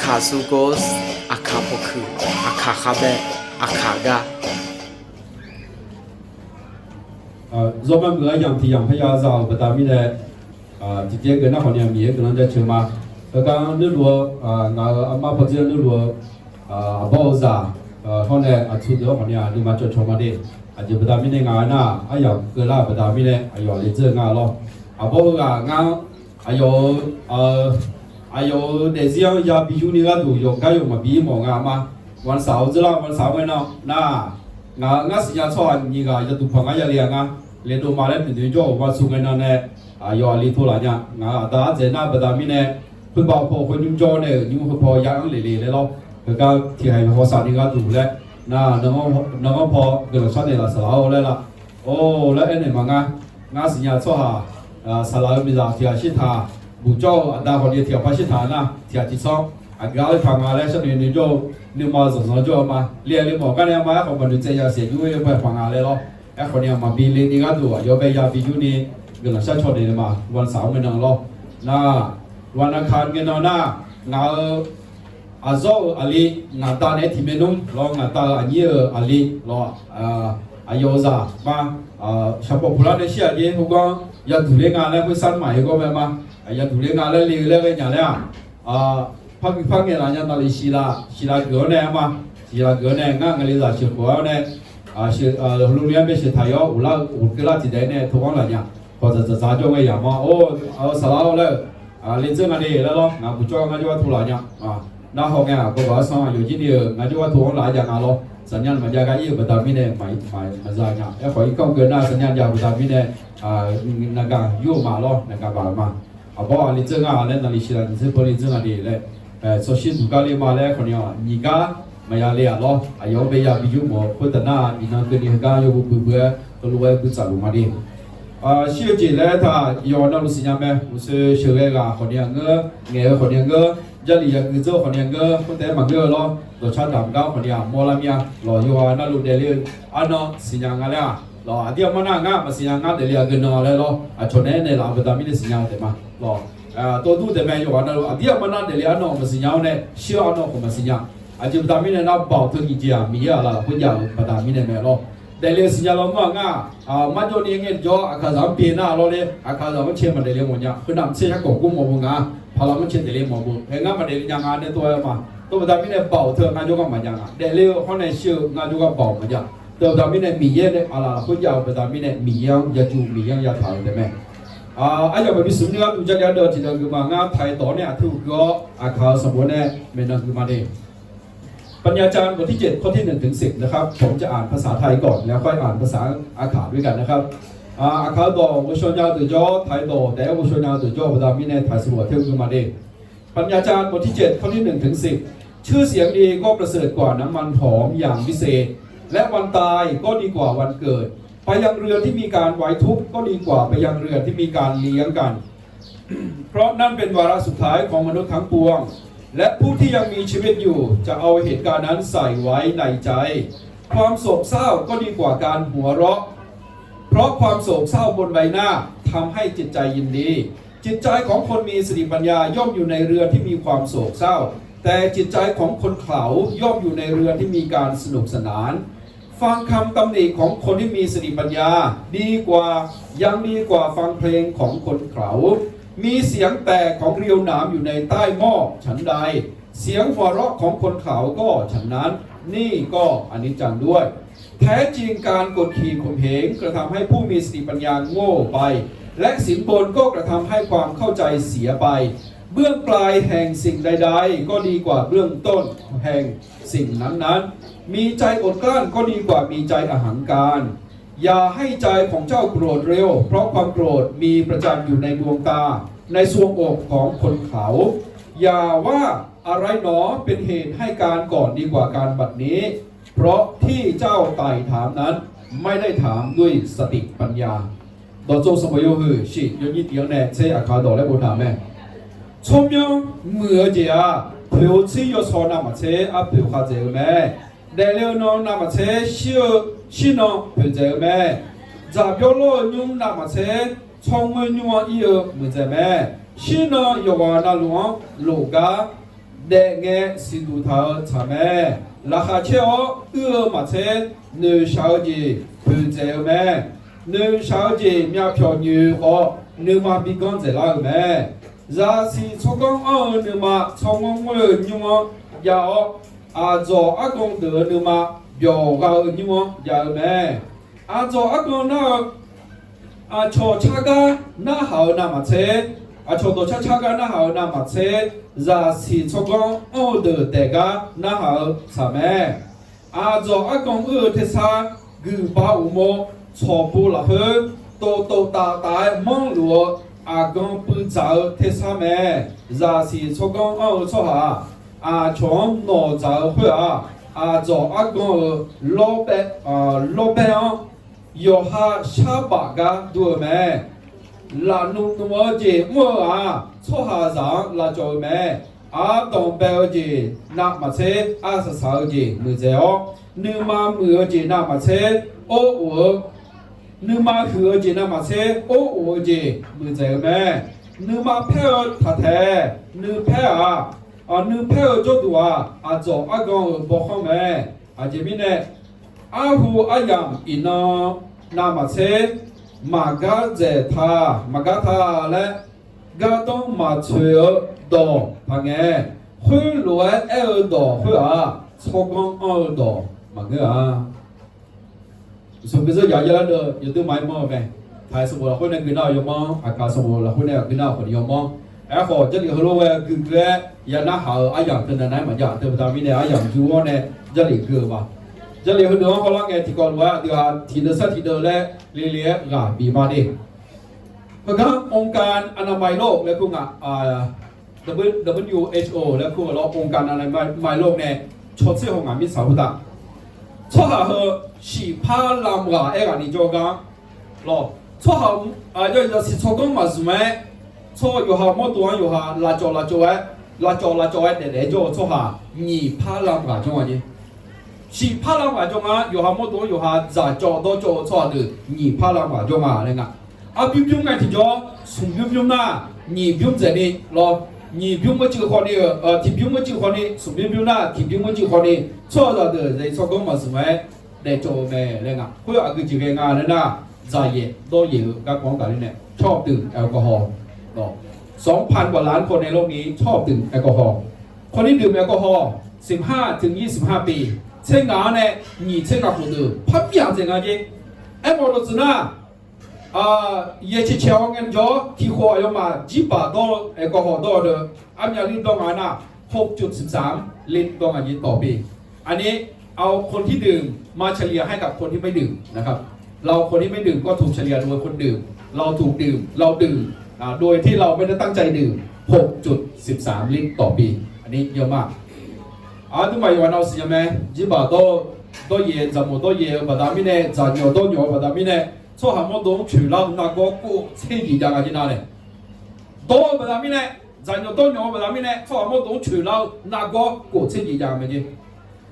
คาซูโกสอาคาโปคืออาคาคาเบะอาคากาเราไม่เหมือนอย่างที่อย่างพยาซาประตามีเนี่ยที่เจ้ากันนะคนยังมีกันนั่นจะเชื่อมาแล้วก็นึกว่างานอามาพัฒน์นึกว่าบ่าวซาเขาเนี่ยชุดเดียวคนยังนี่มาจดชมมาดิอาจจะประตามีเนี่ยงานน่ะอายุเกินละประตามีเนี่ยอายุเลยเจองาน咯บ่าวงานอายุเดี๋ยวยาบิจูนี่ก็ดูอยู่ก็อยู่มาบีมองมาวันเสาร์จะละวันเสาร์วันน่ะงานสิ่งที่ชอบนี่ก็จะดูพังอะไรอย่างเลี้ยงดูมาแล้วเป็นตัวโจ้ว่าสุกันนั่นเนี่ยยอลิทุลาเนี่ยแต่เจน่าประดามีเนี่ยคุณบอกพอคนยุ่งโจ้เนี่ยยุ่งพอยังเละๆเลยหรอกแล้วก็ที่ให้ภาษานี่ก็ดูแล้วน้องพอเกิดชาติเนี่ยละสลาวเลยละโอ้แล้วเอ็นเนี่ยมางานสิ่งที่ชอบสลาวมีจากที่อาชิตาบุญโจ้ดาวคนเดียวที่อาชิตานะที่อาชิตซ้อกาลพังอะไรฉันเนี่ยโจ้นี่มาสอนโจ้มาเรียนหมอกันเนี่ยมาของมันดูใจยาเสียยุ่งไปพังอะไรหรอกคนนี้มาบินเลยนี่ก็ดูยอไปยาบิจูนี่เกิดชาติชดเลยมาวันเสาร์ไม่นอนหรอกวันอังคารเงินนอนงาอาโซอาลีงาตาเนี่ยที่เมนุ่มรองาตาอันนี้อาลีรออายซามาชาวพุทธเนี่ยเชื่อเยอะพวกก็ยันถูเลี้ยงงานแล้วเพื่อสั้นใหม่ก็แบบมายันถูเลี้ยงงานแล้วเลี้ยงแล้วอย่างเนี้ยพักเงี้ยอะไรเนี่ยตอนนี้ศิลาเกิดเนี่ยมาศิลาเกิดเนี่ยงานอะไรจะเชื่อว่าเนี่ยโรงเรียนไม่ใช่ไทยอุลาเกล้าจีได้เนี่ยทุกคนเลยเนี่ยพอจะจ้าจ้องไว้อย่างมาโอ้สลาวเลยเรียนเรื่องอะไรแล้วล่ะงานผู้จ้างงานที่ว่าทุลาเนี่ยน้าห้องเนี่ยก็บอกว่าอยู่ที่นี่งานที่ว่าทุกคนหลายอย่างล่ะสัญญาณมันจะกันยี่ประดามิเนี่ยไม่จ่ายเนี่ยขออีกข้อเกินหน้าสัญญาณยาประดามิเนี่ยนักการยุ่งมาล่ะนักการบาลมาบอกเรียนเรื่องอะไรนั่นลิขิตนี่คือเรียนเรื่องอะไรเลยโซเชียลดูการเรียนมาแล้วคนเนี่ยนิกามาอยากเลี้ยงล้ออายุไปอยากไปยุ่งหมดพุทธนาอินังคือนี่ก็อยู่บุบเบื่อตัวรู้ว่าบุษรามาดีเชื่อจีแล้วถ้าย้อนเราสิ่งนี้อุตส่าห์เชื่อว่าคนนี้เงี้ยคนนี้จะเลี้ยงคือเจ้าคนนี้คนแต่มันล้อตัวชาติดำก้าวคนนี้มอลามีล้ออยู่นั่นลูกเดลี่อันนั้นสิ่งนี้แล้วล้อเดี๋ยวมันงามาสิ่งนี้เดลี่กันนอเลยล้อชนเนี่ยเราไปทำไม่ได้สิ่งนี้แต่มาล้อตัวดูแต่ไม่อยู่นั่นล้อเดี๋ยวมันเดลี่อันนั้นมาสิ่งนี้เนี่ยเชื่ออันนั้นก็มาสิ่งนี้อาจจะประดามิเนี่ยนับบ่าวถึงกี่อย่างมีอะไรคุณอยากประดามิเนี่ยไม่หรอกแต่เรื่องสิ่งที่เรามองมันจะเนี่ยเงี้ยจ่ออาคาซามปีน่าเราเลยอาคาซามมันเชื่อมันเรื่องมันเนี่ยคือน้ำเชื่อของกุ้งมองพอเรามันเชื่อเรื่องมันเห็นงั้นมันเรื่องงานในตัวมาตัวประดามิเนี่ยบ่าวเธองานจุกันมันยังแต่เรื่องเขาในเชื่องานจุกันบ่าวมันยังตัวประดามิเนี่ยมีเยอะเลยอะไรคุณอยากประดามิเนี่ยมียังยาจูมียังยาถ่ายได้ไหมอาจจะแบบสุ่มเนี่ยดูจากเดิมที่เราคือมางานไทยต่อเนี่ยถูกก็อาคาสมบูรณ์เนี่ยไม่นั่งคือมาเองปัญญาจารย์บทที่7ข้อที่1ถึง10นะครับผมจะอ่านภาษาไทยก่อนแล้วค่อยอ่านภาษาอาขาด้วยกันนะครับอาขาต่อวิชญาตื่นจ่อไทยต่อแต่วิชญาตื่นจ่อประดามิเนไทยสมุทรเที่ยวคือมาเองปัญญาจารย์บทที่7ข้อที่1ถึง10ชื่อเสียงดีก็ประเสริฐกว่าน้ำมันหอมอย่างพิเศษและวันตายก็ดีกว่าวันเกิดไปยังเรือนที่มีการไว้ทุกข์ก็ดีกว่าไปยังเรือนที่มีการเลี้ยงกัน เพราะนั่นเป็นวาระสุดท้ายของมนุษย์ทั้งปวงและผู้ที่ยังมีชีวิตอยู่จะเอาเหตุการณ์นั้นใส่ไว้ในใจความโศกเศร้าก็ดีกว่าการหัวเราะเพราะความโศกเศร้าบนใบหน้าทำให้จิตใจยินดีจิตใจของคนมีสติปัญญาย่อมอยู่ในเรือนที่มีความโศกเศร้าแต่จิตใจของคนเขลาย่อมอยู่ในเรือนที่มีการสนุกสนานฟังคำตำหนิของคนที่มีสติปัญญาดีกว่าฟังเพลงของคนเขลามีเสียงแตกของเรียวหนามอยู่ในใต้หม้อฉันใดเสียงหัวเราะของคนเขาก็ฉันนั้นนี่ก็อนิจจังด้วยแท้จริงการกดขี่ข่มเหงกระทำให้ผู้มีสติปัญญาโง่ไปและสินบนก็กระทำให้ความเข้าใจเสียไปเบื้องปลายแห่งสิ่งใดๆก็ดีกว่าเบื้องต้นแห่งสิ่งนั้นๆมีใจอดกลั้นก็ดีกว่ามีใจอหังการอย่าให้ใจของเจ้าโกรธเร็วเพราะความโกรธมีประจำอยู่ในดวงตาในทรวงอกของคนเขาอย่าว่าอะไรหนอเป็นเหตุให้การก่อนดีกว่าการบัดนี้เพราะที่เจ้าไต่ถามนั้นไม่ได้ถามด้วยสติปัญญาดอโจสมโยฮือชิยนี่เตียงแน่เซอาคาดอและบูถามแม่ชมยงเหมือเจียเพียวซีโยโซนามาเซอาเพียวคาเจอแม่เดเลโนนามาเซชิโนเพียวเจอแม่จะเพียวโลยุ่งนามาเซชงมือยัวอีเหมือนเจอแม่ชิโนโยวานาลวงโลกา เดงเงสิดูเท้าชาแม่ราคาเชี่ยวมาเชเนื้อชาวจีพื้นเจ้าแม่เนื้อชาวจีมีเพียวยือก็เนื้อมาปีกอนเจริญแม่ราศีชกงเอาเนื้อมาชงงเงินยุ่งยาวอาจออากงเดือเนื้อมาเบียวเอายุ่งยาวแม่อาจออากงน่าอาชอชากาหน้าหาวหน้ามาเชอาชอตัวชากาหน้าหาวหน้ามาเชราศีชกงเอาเดือแต่กาหน้าหาวสาแม่อาจออากงเทศากือบ้าอุโมชอปูละเฮโตตาตายมองหลัวอากงปืนจ่าเทศาแม่ราศีชกงเอาชอหาอาชงโนจ่าเพื่ออาจออากงโลเปยอฮาชาบากาดูแม่ลานุนวจีมัวชอหาจังลาจอแม่อาตองเปลจีนักมาเชอาสสาวจีมือเจ้านึกมามือจีนักมาเชโอ้โหนึกมาหือจีนักมาเชโอ้โหจีมือเจ้าแม่นึกมาเพลทัดแท้นึกเพลนึกเพลจดตัวอาจออากงบอกข้าแม่อาจีมิเนอาหูอายามอินานามาเชมากาเจธามากาธาและกาต้องมาเชื่อดอพังเงคุยรวยดอคุยชกงดอมาเงสมมติว่าอยากเดินอยู่ตัวไม้มอไหมไทยสมมติเราคนนึงกินเอาอยู่มั้งอากาศสมมติเราคนนึงกินเอาคนอยู่มั้งขอจะเรียกรู้ว่าคือแค่ยาหน้าหาอายามเป็นอะไรมันอยากเติมตามวินัยอายามจูว่าเนี่ยจะเรียกคือว่าจะเรียกคนเดียวเขาลังเงที่ก่อนว่าเดี๋ยวทีเดียวสักทีเดียวแล้วเลี้ยงกาบีมาดิเพราะงั้นองค์การอนามัยโลกและคุณWHO และคุณเราองค์การอนามัยโลกเนี่ยชดเชยของงานมิตรสาวุธะชอบหาสีผ้าลำกานี่จงกันรอชอบหาจะสิชอบกันมาสมัยชอบอยู่หาหมดตัวอยู่หาลาจอเด็ดชอบหานี่ผ้าลำกาจงอะไรสีผ้าลำกาจงอยู่หาหมดตัวอยู่หาจะจอดชอบดูนี่ผ้าลำกาจงอะไรเงี้ยบิวไงที่จอสุ่มบิวน่ะนี่บิวเจนี่รอ你不用这个话呢，提不用这个话呢，顺便不用啦，提不用这个话呢，错了的人做工嘛是咪来做咩嚟噶？佢話佢自己啱咧啦，就嘢多嘢咁講緊咧，ชอบดื่มแอลกอฮอล์เนาะ2,000 กว่าล้านคนในโลกนี้ชอบดื่มแอลกอฮอล์คนที่ดื่มแอลกอฮอล์15 ถึง 25 ปีเช่นงานเนี่ย你这个活动พับอย่างเช่นงานจีไอ้หมอรู้สึกนะ也去瞧人家提货要嘛几百多แอลกอฮอล์多的อันนี้ลิตรต่องานน่ะ 6.13 ลิตรต่องานต่อปีอันนี้เอาคนที่ดื่มมาเฉลี่ยให้กับคนที่ไม่ดื่มนะครับเราคนที่ไม่ดื่มก็ถูกเฉลี่ยโดยคนดื่มเราถูกดื่มเราดื่มโดยที่เราไม่ได้ตั้งใจดื่ม 6.13 ลิตรต่อปีอันนี้เยอะมากทำไมวันเอาสิไหม几百多嘢就冇多嘢不但咩呢就nhiều多nhiều不但咩呢做項目都除了那個過千幾家嘅哪裡，多不達咩呢？咱就多牛不達咩呢？做項目都除了那個過千幾家嘅啫。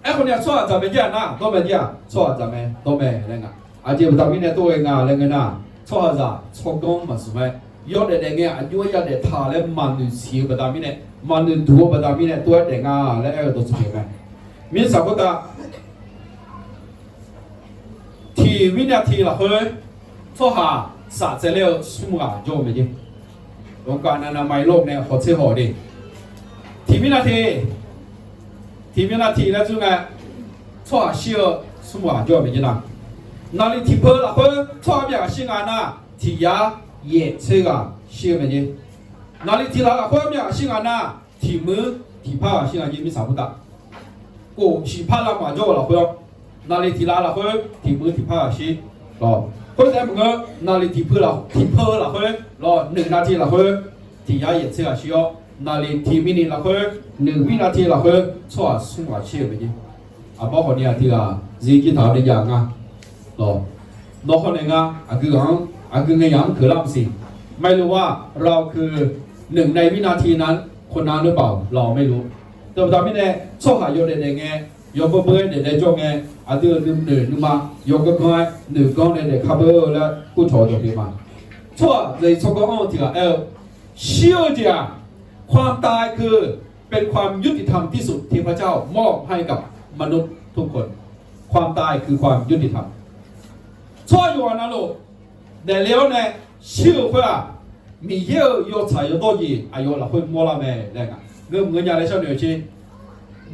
哎，我哋做下咱們家嗱，多咩家？做下咱們多咩嚟噶？而且不達咩呢？多嘅啊，嚟嘅嗱，做下咋？做工嘛是咪？有的嚟嘅，有有的他咧萬年少不達咩呢？萬年多不達咩呢？多一點啊，咧喺度做咩？面上嗰個ทีวินาทีละเฮ้ยช่วหาสาเจเลียวสุ่มกาโยมเลยองค์การอนามัยโลกเนี่ยขอเชื่อหอดิทีวินาทีแล้วจุงไงช่วหาเชื่อสุ่มกาโยมเลยนะนาฬิทีเพลละเฮ้ยช่วหาอย่างสิ่งนั้นนะทียาเย่เชื่อเชื่อเลยนาฬิทีละเฮ้ยอย่างสิ่งนั้นนะทีมือทีผ้าสิ่งนั้นยังไม่สามารถกูสีผ้าละมาโยละเฮ้ยนาฬิทีละเฮ้ยทีมือทีผ้าสิรอคนแต่มึงนาฬิทีเพลละเฮ้ยรอ1 นาทีละเฮ้ยทียาเย่เชื่อเชื่อนาฬิทีมินิละเฮ้ย1 วินาทีละเฮ้ยช่วงสุ่มกาเชื่อเลยบอกคนนี้ที่ละจีกิถามได้ยังอ่ะรอคนนี้อ่ะคือไงยังคือลำสิไม่รู้ว่าเราคือ1 ในวินาทีนั้นคนนั้นหรือเปล่าเราไม่รู้แต่ตอนนี้เนี่ยช่วงหายโยเดนไงโยกเบอร์เด็ดๆจงไงอาทิตย์นึงมาโยกก็ง่าย1 ก้อนเด็ดๆขับเบอร์แล้วกูโชว์ตัวนี้มาช่วงในช่วงก้อนที่เชื่อจ้ะความตายคือ เป็นความยุติธรรมที่สุดที่พระเจ้ามอบให้กับมนุษย์ทุกคนความตายคือความยุติธรรมช่วยอยู่นะลูกแต่แล้วเนี่ยเชื่อว่ามีเยอะยศใส่ยศ多几อายุเรา会摸了没那个เงินยาได้เช่าเดียวชิ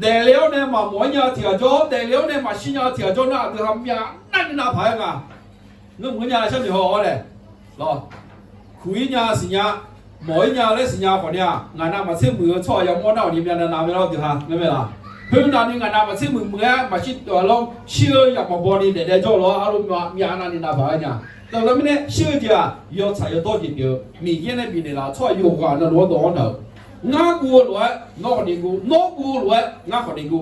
แต่แล้วเนี่ยมาหมอยาเถียจ้อแต่แล้วเนี่ยมาชิญาเถียจ้อน่ะคือทำยานั่นน่ะพายงะเงินยาได้เช่าเดียวอ๋อเลยรอคุยยาสิญาหมอยาเลยสิญาคนเนี้ยงานน่ะมาเชื่อมือช่วยยาหมอน่ะนี่มีนาไม่รอดดีฮะไม่เป็นไรเพื่อนนั่นนี่งานน่ะมาเชื่อมือมาชิดตัวลองเชื่ออยากมาบอนี่เด็ดๆจ้อรออารมณ์มีอันนั้นนี่น่ะพายงะแต่เราไม่เนี่ยเชื่อจีอ่ะยศใส่ยศ多几เดียวมีเงี้ยในปีนี้ละช่วยอยู่กันนะรู้ตัวเนอะงากูรวยนอกนี่กูนอกกูรวยงาคนนี้กู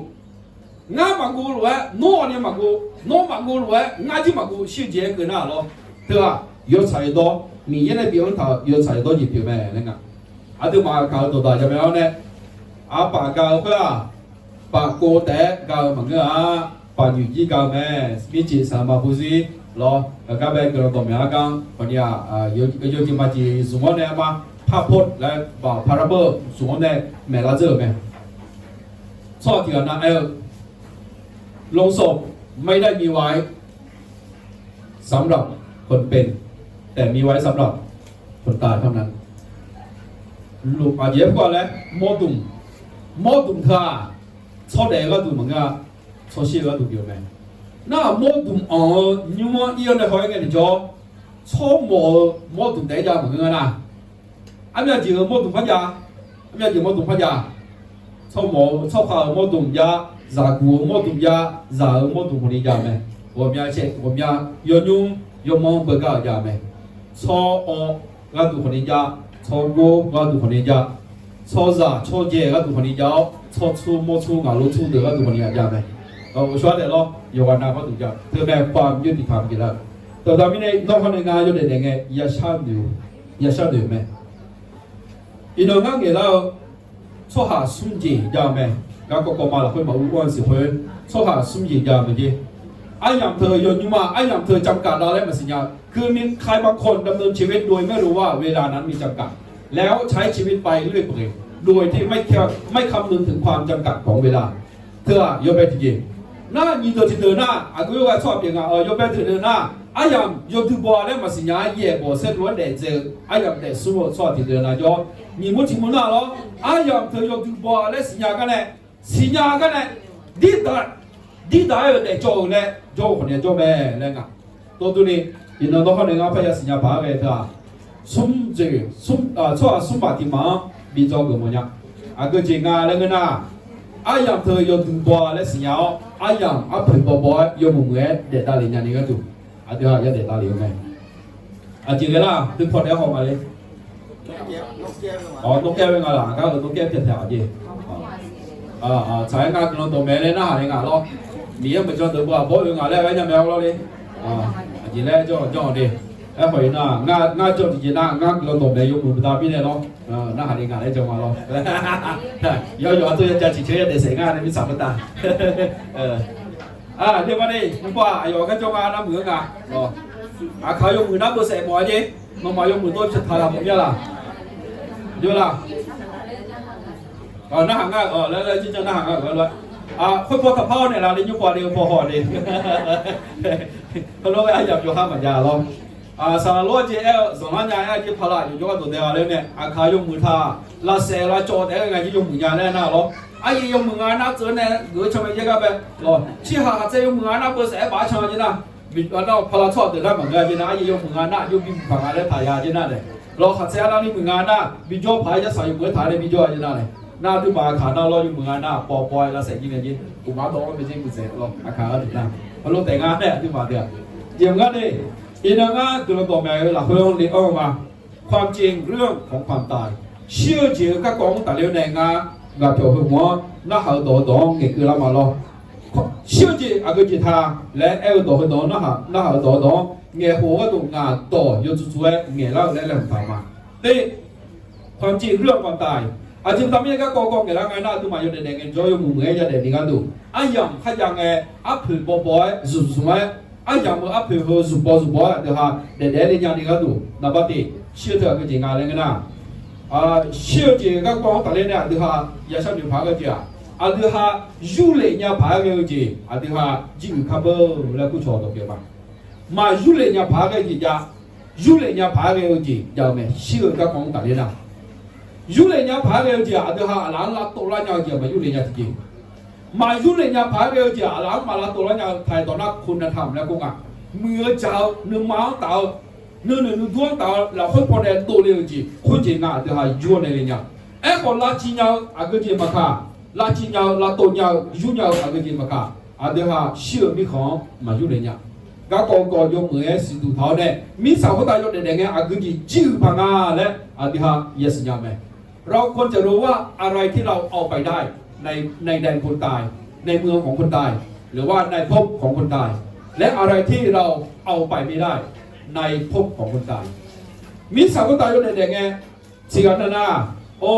งาบังกูรวยนอกนี่บังกูนอกบังกูรวยงาที่บังกูชื่อเจ๊กันน่ะหรอ对吧ยศใส่多มีเงี้ยในปีนี้他ยศใส่多几เดียวไหมนั่นไงอาดูมาเขาตัวตาจะไม่เอาเนี่ยอาปากเขาเพื่อปากโกแต่เขาเหมือนกันปากอยู่ที่เขาแม่มีจิตสามาพูซีรอก็แบบกระตุ้นอย่างกันคนนี้有ที่มาจีสมมติเนี่ยมาภาพพจน์และบอกพาราเบอร์สมมติเนี่ยแม่ละเจอไหมชอบที่กันนะลงศพไม่ได้มีไว้สำหรับคนเป็นแต่มีไว้สำหรับคนตายเท่านั้นลูกอาเย็บกว่าแล้วโมดุมเธอชอบเด็กก็ดูเหมือนกันชอบเชี่ยก็ดูเดียวไหม那摩顿你们伊样的好一个的叫草摩顿大家问个啦，俺们就摩顿发家，俺们就摩顿发家，草花摩顿家，杂谷摩顿家，杂摩顿婚礼家没？我们要用要忙不搞家没？草俺都婚礼家，草果俺都婚礼家，草杂草节俺都婚礼家，草粗摩粗俺路粗的俺都婚礼家没？我说的咯，有วันนั้นก็ถูกจับเธอแม่ความยุติธรรมกี่แล้วแต่ตอนนี้น้องคนนึงงานอยู่ในไงอย่าช้าดูไหมอีน้องงานกี่แล้วช่วยหาสุ่มจียาวไหมก็มาแล้วค่อยมาอ้วนสิเพื่อนช่วยหาสุ่มจียาวไหมจีไอ้ยังเธอโยนยุ่งมาไอ้ยังเธอจำกัดเราแล้วมันสัญญาคือมีใครบางคนดำเนินชีวิตโดยไม่รู้ว่าเวลานั้นมีจำกัดแล้วใช้ชีวิตไปเรื่อยเปื่อยโดยที่ไม่คำนึงถึงความจำกัดของเวลาเธอโยนไปที那你都听到那，啊，个个错别个，要不要听到那？哎呀，要听不嘞，嘛是伢也不是乱来着，哎呀，得说错听到那叫，你没听不那咯？哎呀，他要听不嘞是伢个嘞，你打要得做嘞，做可能做咩嘞个？多多呢，然后到可能我拍下是伢拍个他，送把地方，比做个么样？啊个这个那个那。ai yang thơ yo tu bò lấy xí nhau ai yang áp phơi bò yo mùng nghe để ta liền nhà này cái tu tu ha để ta liền này chỉ cái là tu phật đeo hòm mà đi nốt keo bên ngoài là cái nốt keo thiệt thà gì trái ngã cái nó mẹ lên nó hại ngã lo mía mình cho từ bò bên ngoài lấy cái nhà mèo lo đi chỉ lấy cho đi em hỏi là ngã cho thì ngã cái nó mẹ yo mùng ta biết này lo nó hại ngã lấy cho mà lo yo tôiจะchỉ để xảy ra nên mới sắm taเดี๋ยวมาดิมึงว่าไอ้ยอกันจงอาน้ำเหมืองเขายกมือนับเบอร์เสมอจีน้องมายกมือต้นสุดท้ายละผมเนี่ยล่ะเดี๋ยวล่ะหน้าห่างแล้วจริงๆหน้าห่างก็เลยค่อยพอถับเผ้าเนี่ยเราเรียนยุคกว่าเดียวพอห่อดีเขารู้ว่าอยากอยู่ห้ามปัญญาเราสารโลจีสองล้านยาที่พลาอยู่ยกตัวเดียวแล้วเนี่ยเขายกมือท่าลาเซลาโจแต่ยังไงที่ยกมือยาแน่น่าหรอไอ้ยกมืองานนักเจอเนี่ยหรือชาวบ้านยังไงแบบชี้หาจะยกมืองานนักเบอร์เสบ้าชาวจีน่ะบิดเราพลาชอบแต่ละเหมือนกันจีน่ะไอ้ยกมืองานนักยกบินฝั่งอะไรถ่ายาจีน่ะเลยเราขัดเสียแล้วนี่มืองานนักบินจ่อพายจะใส่ยกมือถ่ายเลยบินจ่อจีน่ะเลยน่าดูมาขาหน้าเรายกมืองานนักปอยแล้วใส่ยิงกันจีกูมาต้องไม่ใช่กูเสร็จเราขาก็ถึงนะพอเราแต่งงานเนี่ยดูมาเดียวเยี่ยมกันเลยอีนังตัวเราบอกแม่หลักเรื่องเลี้ยงมาความจริงเรื่องของความตายเชื่อเชื่อก็กองแต่เลี้ยงแรงงานกับเจ้าหัวน่าหาตัวดองเกี่ยวกับเรามาล้อเชื่อเชื่ออะไรจีท่าและตัวหัวดองน่าหาตัวดองเงี้ยหัวก็ตัวงานต่อยจุดช่วยเงี้ยเราและเรื่องต่างมาแต่ความจริงเรื่องความตายอาจจะทำให้ก็กองเงี้ยเราไงน่าตัวมาอยู่ในเงี้ยจอยมือเงี้ยจะเด็ดนี่กันดูไอ้ยังขยันเงี้ยอัพผิวบ่อยสุดๆไอ้ยังมืออัพผิวสุดบ่อยเดี๋ยวฮะเด็ดๆนี่ยังนี่กันดูนับปฏิเชื่อเถอะก็จริงอะไรกันนะ小姐个光打嘞呢，对哈，也上牛扒个家，对哈，肉类伢扒个姐，对哈，只有卡不来不错的对吧？嘛肉类伢扒个姐家，肉类伢扒个姐，叫咩？小个光打嘞呢？肉类伢扒个姐，对哈，人拉多拉伢姐嘛，肉类伢姐，嘛肉类伢扒个姐，人嘛拉多拉伢太多那คุณธรรมแล้วกูอ่ะเมื่อเจ้าเนื้อม้าเต่าเนื้อดวงเต่าเราคนพอได้ตัวเลยจีคนจีน่ะเดี๋ยวหาอยู่ในเลยเนี่ยไอ้คนลาจีเนาอาก็จีมาค่ะลาจีเนาลาตัวเนาอยู่เนาอาก็จีมาค่ะเดี๋ยวหาเชื่อมีของมาอยู่ในเนี่ยก็ก็ยกมือสิดูเท่าเนี่ยมีสาวคนตายอยู่ในเนี่ยอาก็จีจื้อพังอ่ะและเดี๋ยวหาเยสเนี่ยไหมเราควรจะรู้ว่าอะไรที่เราเอาไปได้ในแดนคนตายในเมืองของคนตายหรือว่าในภพของคนตายและอะไรที่เราเอาไปไม่ได้ในภพของคนตายมิสาคนตายอยู่ในแดงไงสิกันนะโอ้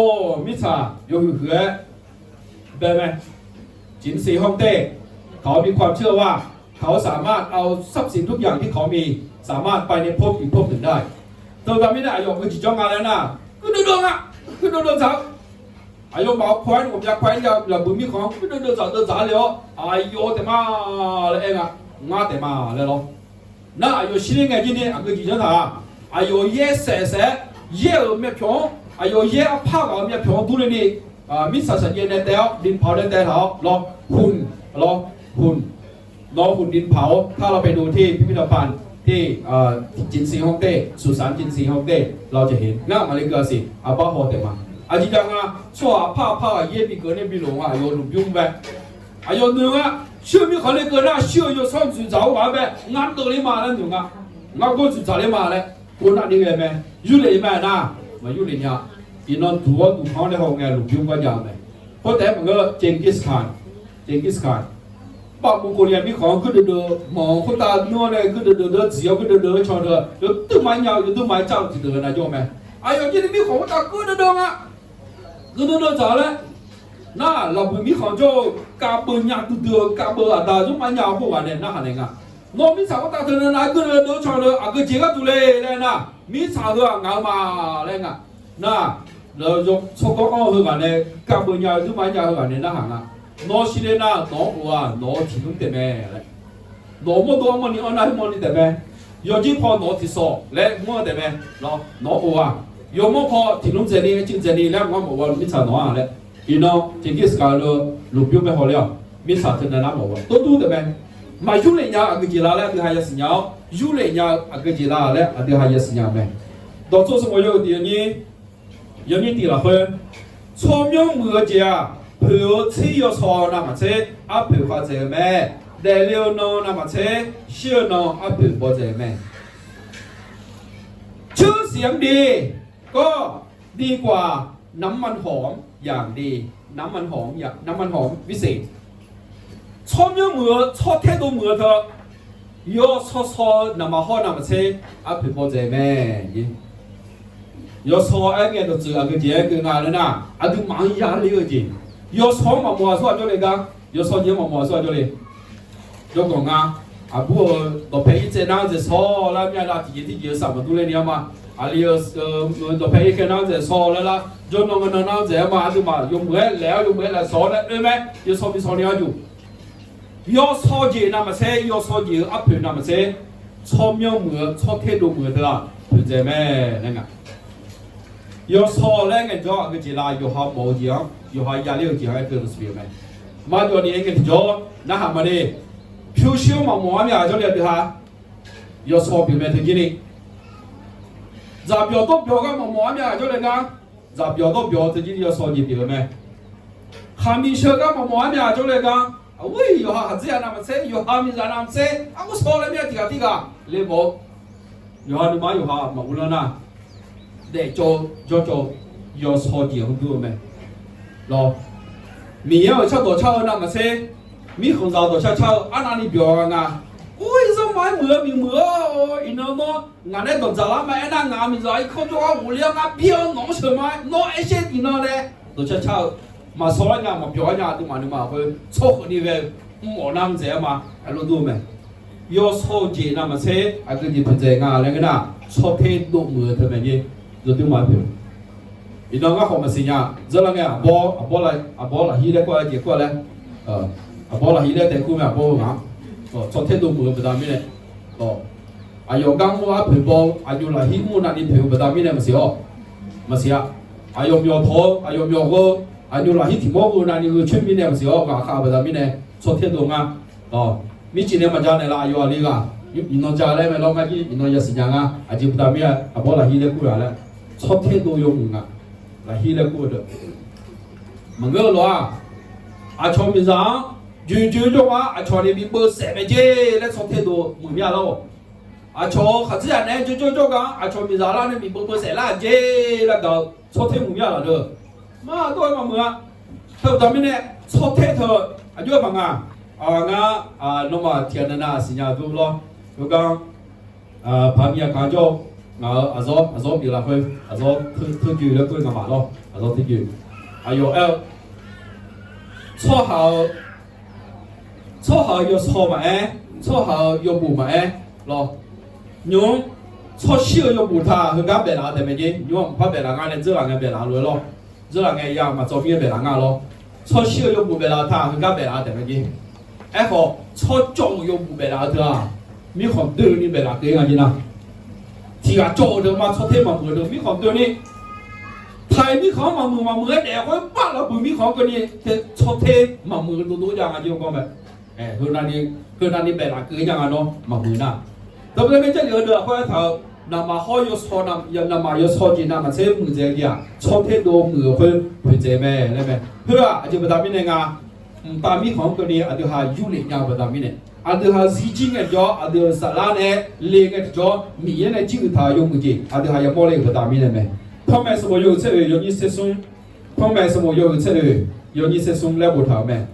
มิสาอยู่เหือแบบไหมจินสีฮ่องเต้เขามีความเชื่อว่าเขาสามารถเอาทรัพย์สินทุกอย่างที่เขามีสามารถไปในภพอีกภพหนึ่งได้ตัวแบบไม่ได้อายุคือจิตจ้องงานแล้วนะคือเดินอ่ะคือเดินสาวอายุบอกแคว้นผมอยากแคว้นอย่าบุญมีของคือเดินสาวเดินสาวเลยอายุแต่มาอะไรเองอ่ะงาแต่มาเลยหรอ那有些人今天个记者他，有也晒晒，也有咩票，有也拍个咩票，都เลยนี่มีสัตว์เย็นในเตาดินเผาในเตาล้อหุ่นล้อหุ่นดินเผาถ้าเราไปดูที่พิพิธภัณฑ์ที่จินซีฮ่องเต้สุสานจินซีฮ่องเต้เราจะเห็นง่ายมาเลยก็สิบ้าโหดแต่มาจริงๆชัวผ้าเย็บปีเกินเนี่ยปีหลง有หลุมยุ่งไป有เนื้อ小米可能个那小有上去找完呗，俺兜里嘛那种啊，俺过去找里嘛嘞，我那里面呗，有嘞买那，嘛有嘞呀，伊那多康的好爱路用个样呗，或者么个징기스칸，把蒙古人民康个的蒙古大孬嘞，个的只要个的唱的，有都买鸟，有都买张子的那叫咩？哎呦，这里面好大个的啊，个的咋嘞？那เราไม่มีของโจกาเบอร์ยาตัวเดียวกาเบอร์อะไรจุ่มมันยาวพวกนั้นนะฮะเนี่ยน้องมีสาวตาเธอเนี่ยนะก็เลยดูชอนเลยก็เจ๊ก็ตัวเล่เลยนะมีสาวด้วยงามาเลยนะนะเรายกชกก็เอาเหมือนกันเนี่ยกาเบอร์ยาวจุ่มมันยาวเหมือนกันเนี่ยนะฮะน้องสิเลยนะน้องหัวน้องทิ้งเต็มเลยน้องมันตัวมันนี่อันนั้นมันนี่เต็มยอดจีพอน้องที่สองและมันเต็มน้องหัวยอมพอทิ้งเจนี่จริงเจนี่แล้วมันบอกว่ามีสาวน้องอะไรอีน้องเจกิสการลูกยุ่งไปหอแล้วมีสาวเธอเนี่ยนะบอกว่าตัวเต็มมายุ่งเลยเนี่ยอักจิลาแล้วที่หายสัญญายุ่งเลยเนี่ยอักจิลาแล้วที่หายสัญญาไหมตอน做什么有点有点低了分聪明มือเจ้าเผื่อที่ยศนะมาเช่อาเผื่อฟ้าเจ้าแม่เดี๋ยวน้องนะมาเช่เชื่อน้องอาเผื่อบ่เจ้าแม่ชื่อเสียงดีก็ดีกว่าน้ำมันหอมอย่างดีน้ำมันหอมวิเศษชอบยังมือชอบเท่ตัวมือเธอยอชอบน้ำมันหอมน้ำมันเช่อาเผื่อบ่เจ้าแม่ยอชอบไอ้เงี้ยตัวเจ้าก็เจ้าก็งานแล้วนะอาดูมันยาเลยจริงยอชอบมามัวสวดเลยกันยอชอบยังมามัวสวดเลยยกของงาบัวตัวเพย์เจนั่งจะชอบแล้วมีอะไรที่เยอะสัมผัสตัวเลยเนี่ยมาอะไรตัวเพย์แค่นั่งจะชอบแล้วล่ะจนน้องนั่งจะมาดูมายกมือแล้วสอนแล้วได้ไหมยอชอบมีสอนเนี่ยอยู่ยอชอบเจนั่งมาเซ่ยอชอบเยอะอัพเพย์นั่งมาเซ่ชอบยังมือชอบเทดูมือเท่าเพื่อเจแม่นั่นไงยอชอบแล้วไงจ้าก็เจลายยอหาโมจิอ่ะยอหายาเลี้ยวจีให้เกิดสเปียร์ไหมมาตัวนี้เองก็จ้านะฮะมาดิผิวชิวมาหมอเนี่ยจะเรียกดิฮะยอชอบเป็นแม่ถึงที่นี่จะเปียวต้องเปียวกันมาหมอเนี่ยจะเรียกกันจะเปียวต้องเปียวถึงที่นี่ยอชอบจีเปียวไหมขามีเชือกกันมาหมอเนี่ยจะเรียกกันเว้ยยอหาเจียน้ำเซ่ยอหามีจาน้ำเซ่กูชอบเลยเนี่ยที่กันเลยบอกยอหาดูมายอหามาอุลนะเด็กโจยอชอบจีของดูไหมรอมีเยอะชอบตัวชอบน้ำเซ่มีคนเราตัวเช่าอันนั้นนี่เบียร์งาโอ้ยสมัยมีมืออีน้องงานได้ตัวจ่าละไม่นั่งงานมีจ่าอีกคนจะว่าหัวเลี้ยงงาเบี้ยน้องเฉยไหมน้องไอ้เช่นอีน้องเลยตัวเช่ามาสอนงานมาเบียร์งาตัวมันนี่มาเพื่อโชคดีเว้ยหมอน้ำเจ้ามาไอ้รู้ดูไหมยอโชจีน้ำมาเช่ไอ้ก็จีเป็นเจ้างาอะไรกันนะชอบเทดูมือเธอแบบนี้ดูตัวมาเบียร์伊那个好么事呀？这那个阿波啦，伊来过来结过来，阿波啦，伊来带过来阿波讲，昨天都没不到面嘞，阿有讲我阿陪包，阿有啦，希望那你陪不到面嘞，没事哦，没事啊，阿有苗头，阿有苗个，阿有啦，希提莫个那你个全面嘞，没事哦，阿卡不到面嘞，昨天都啊，米今年嘛家呢啦，有啊你个，伊侬家嘞咪老个伊侬也是样啊，阿就不到面阿波啦，伊来过来了，昨天都有啊。来希来过的，门个咯啊，阿乔面上就种啊，阿乔里面不三百斤，来昨天都没面了。阿乔还这样呢，就讲阿乔面上那里面不三啦斤，那个昨天没面了的，嘛都嘛没啊。他咱们呢，昨天头阿就讲啊，那么天的那新加坡咯，就讲旁边看着。阿早比啦会，阿早特久了过干嘛咯？阿早特久，哎呦错好有错嘛错好有不嘛咯，用错少有不他，佢家别拿对不对？用怕别拿俺嘞，这两个别拿来咯，这两个一样嘛，左边别拿俺咯，错少有不别拿他，佢家别拿对不对？好，错重有不别拿他，你看对你别拿给俺子呐。ที่อาโจเดิมมาชดเทมาเมือเดิมมีของตัวนี้ไทยมีของมาเมือแต่คนบ้านเราบุมีของตัวนี้ชดเทมาเมือดูอย่างอะไรก็แบบคือนั่นนี่แบบอะไรคืออย่างนั้นเนาะมาเมือน่ะแต่เมื่อไม่ใช่เหลือเดือดเพราะเขานำมาห้อยศนำยังนำมาศจีนำมาเชื่อมือเจียร์ชดเทดูมือเพื่อเจแม่ได้ไหมเพื่ออาจจะประดามิเนงาตามีของตัวนี้อาจจะหายุเลียงประดามิเน阿德哈自己个叫阿德萨拉呢，另个叫米呢就他用不起，阿德哈也冇那个大米的没。他们什么有车有你接送，他们什么有车有你接送来不他们。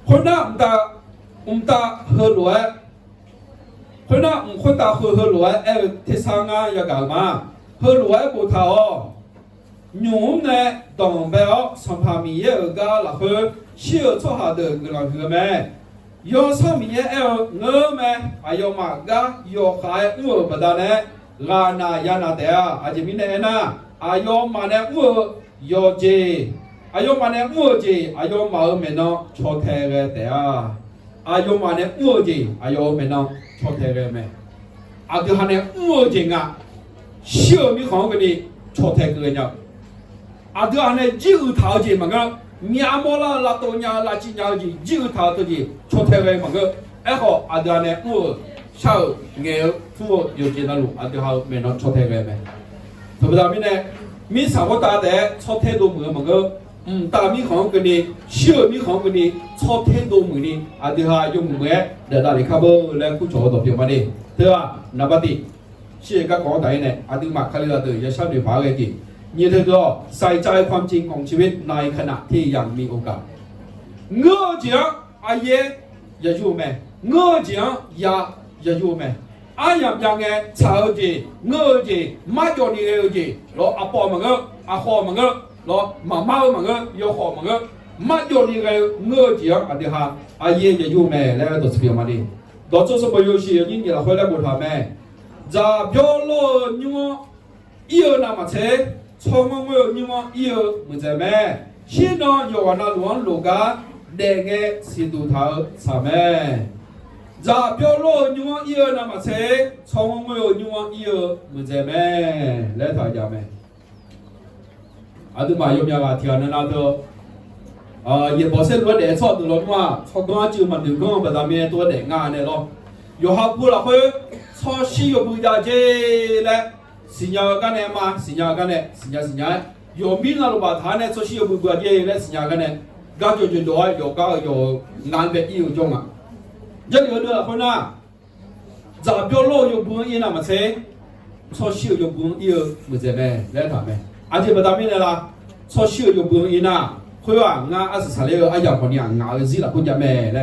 后那唔打河路哎，后那唔会打河路哎，铁上啊要干嘛？河路哎不他哦，牛呢当白哦，上旁米也有个那河小做下的个那个咩？有上面我们还有嘛个有还我不得呢，俺那也那的啊，而且明天呢，还有嘛呢我有这，还有嘛呢我这，还有嘛我们呢错太个的啊，还有嘛呢我这，还有我们呢错太个没，啊就还呢我这啊，小米行个的错太个呢，啊就还呢九套这嘛个。面膜啦，拉豆娘、拉鸡娘子，就他自己出台湾嘛个，好阿德呢，我小眼富有见到路，阿德好没能出台湾没，对不对？呢，米上我打的出太多门嘛个，大米行个呢，小米行个呢，出太多门呢，阿德哈用门来哪里看不来不着到对嘛的，对吧？那不的，现在讲台呢，阿德马卡里拉的也相对发个的。นี่เธอก็ใส่ใจความจริงของชีวิตในขณะที่ยังมีโอกาสเงื้อเจียอาเย่อย่าอยู่แม่เงื้อเจียอย่าอยู่แม่อาอย่างยังไงชาวจีเงื้อจีมาจอนี่เอจีรออาปอมังเงื้ออาคอมังเงื้อรอมาเมามังเงื้อยอคอมังเงื้อมาจอนี่เอเงื้อเจียอันเดียฮะอาเย่อย่าอยู่แม่แล้วตัวสเปียมาดิตัวจุดสมบูรณ์ชียิ่งยิ่งเราคุยแล้วบุตรแม่จะพิโลนิวอีอนามาเช청원을 니와 이어 문제매 신어 요하나 루안 로가 내게 시도다 사매 자 별로 니와 이어 남아세 청원을 니와 이어 문제매 레타야매 아드마 요냐가 티아나나도也不是多点错的了嘛，错光就嘛流光把咱们多点啊的咯，有好不了会错西有不加这来。sinyal kan ema sinyal kan sinyal yo min la ba tha ne so shi yo bu gwa je ne sinyal kan ne ga jo jo yo ga yo ngan be yi yo jong a je yo de ho na za pyo lo yo bu yin na ma se so shi yo bu yi yo mu je me le ta me a je ba da min la so shi yo bu yin na ho wa nga a sa le a ya ko ni nga zi la ko ja me le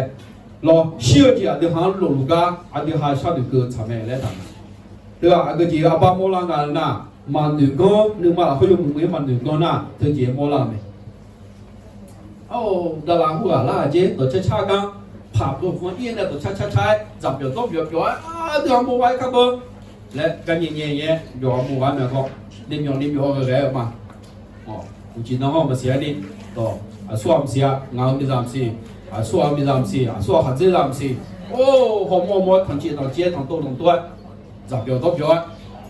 lo shi yo ji a de ha lo lu ga a de ha sha de ge cha me le ta对吧？个姐阿爸莫浪干那，蛮女工，你嘛会用没蛮女工那，这姐莫浪没。哦，ดาราหัวล่าเจ๊ตัวช้าๆกันผ่าตัวฟอนเอียนเนี่ยตัวช้าๆจับเดี๋ยวต้องเดี๋ยวเดี๋ยวมัวไว้ครับเบอร์และกันเงี้ยๆเดี๋ยวมัวไว้เนี่ยก็นิ่มยองก็แก่มาอ๋อ chỉ nó không mà xé đi đó xóa xé ngáo mi làm gì xóa mi làm gì xóa hạt dưa làm gì ô họ mua thằng chị thằng chia thằng tôi giảm biểu tốt rồi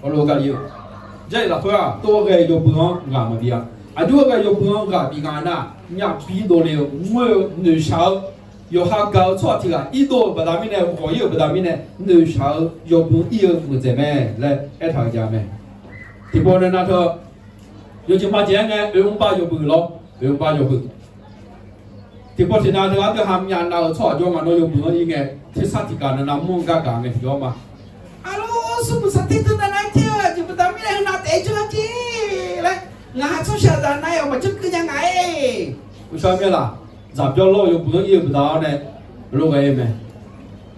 có lô cái gì vậy là thôi tôi cái yêu bữa ngà mà bia tôi cái yêu bữa ngà bị ngà na nhà bị đồ liệu mua nữ sao有哈高错题啊，一多不达米呢，我有不达米呢，女少有不有不怎么来爱讨价没？第二呢，那头有几毛钱呢，200有不咯，200有不。第二天那头啊，就含人那错就嘛，那有不应该，第三天干那忙干干的，知道吗？啊喽，是不是天天在那跳，就不达米呢，那得着去来，俺做小人那要么就这样哎，为啥没啦？giảm cho lo dùng bữa yêu bữa đó này lo cái em này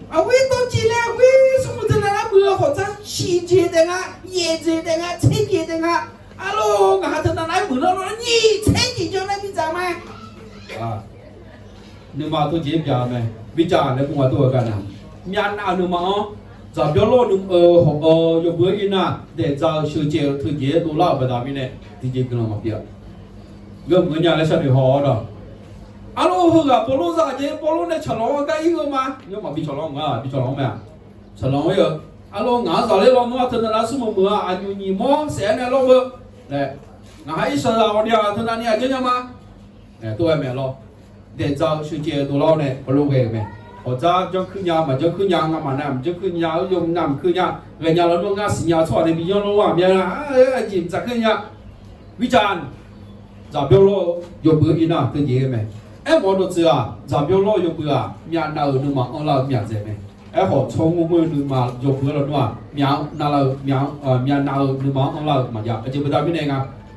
à we tôi chỉ là we xong rồi là bữa họ ra xì chế đấy ngã nhẹ chế đấy ngã chế chế đấy ngã alo ngã thằng này bữa đó nó nhị chế chế cho nó bị giảm mà à nhưng mà tôi chỉ giờ này bây giờ này cũng là tôi cái nào miền nào nhưng mà giảm cho lo nhưng họ dùng bữa in à để cho sự chế thứ chế đồ lao bữa đó mình này thì chỉ cần làm một việc gồm cái nhà là sao để họ đó alo hư à polo ra chứ polo này chở lông cái gì mà nhưng mà bị chở lông à bị chở lông mẹ chở lông ấy alo ngã giờ lấy lông nó thân là số mưa anh nhìn mò sẽ này lông mưa này ngã hay sợ là bọn dia thân này chứ mà này tôi mẹ lo để cho sự chế đồ lo này polo về mẹ họ ra cho cứ nhà mà cho cứ nhà mà nằm cho cứ nhà dùng nằm cứ nhà về nhà nó ngã xì nhà chọn này bị nhau nó làm nhà à chìm chặt cứ nhà vi tràn giảm biểu lo dùng bữa gì nào tự gì mẹ em muốn được chưa giảm biểu lo dùng bữa nhà nào nữa mà ông là nhà gì mẹ em họ chống ngô nữa mà dùng bữa là nữa nhà nào là nhà nào nữa mà ông là mà nhà chỉ bây giờ bên này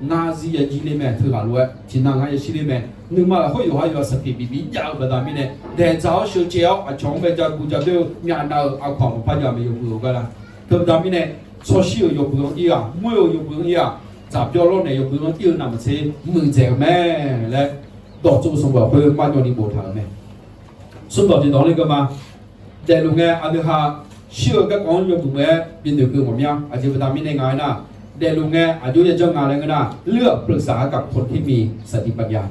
nga gì này mẹ thưa cả luôn chỉ năng ngay gì mẹ nhưng mà hội hay là sự bị giàu bây giờ bên này để giáo sư chéo chống bây giờ cũng cho nhà nào khoảng bao giờ mới dùng bữa cái là thưa giờ bên này số siêu dùng bữa gì mua dùng bữa gì giảm biểu lo này dùng bữa tiêu nằm trên 10 triệu mẹ lại đổ chung xong vào hơi bao nhiêu đi bộ thằng này xong vào thì đó lên cơ mà để lúc nghe anh được ha siêu các con dùng bữa bên được cứ một nhau anh chỉ phải làm như này nè để lúc nghe anh chúจะงานอะไรกันนะเลือกปรึกษากับคนที่มีสติปัญญา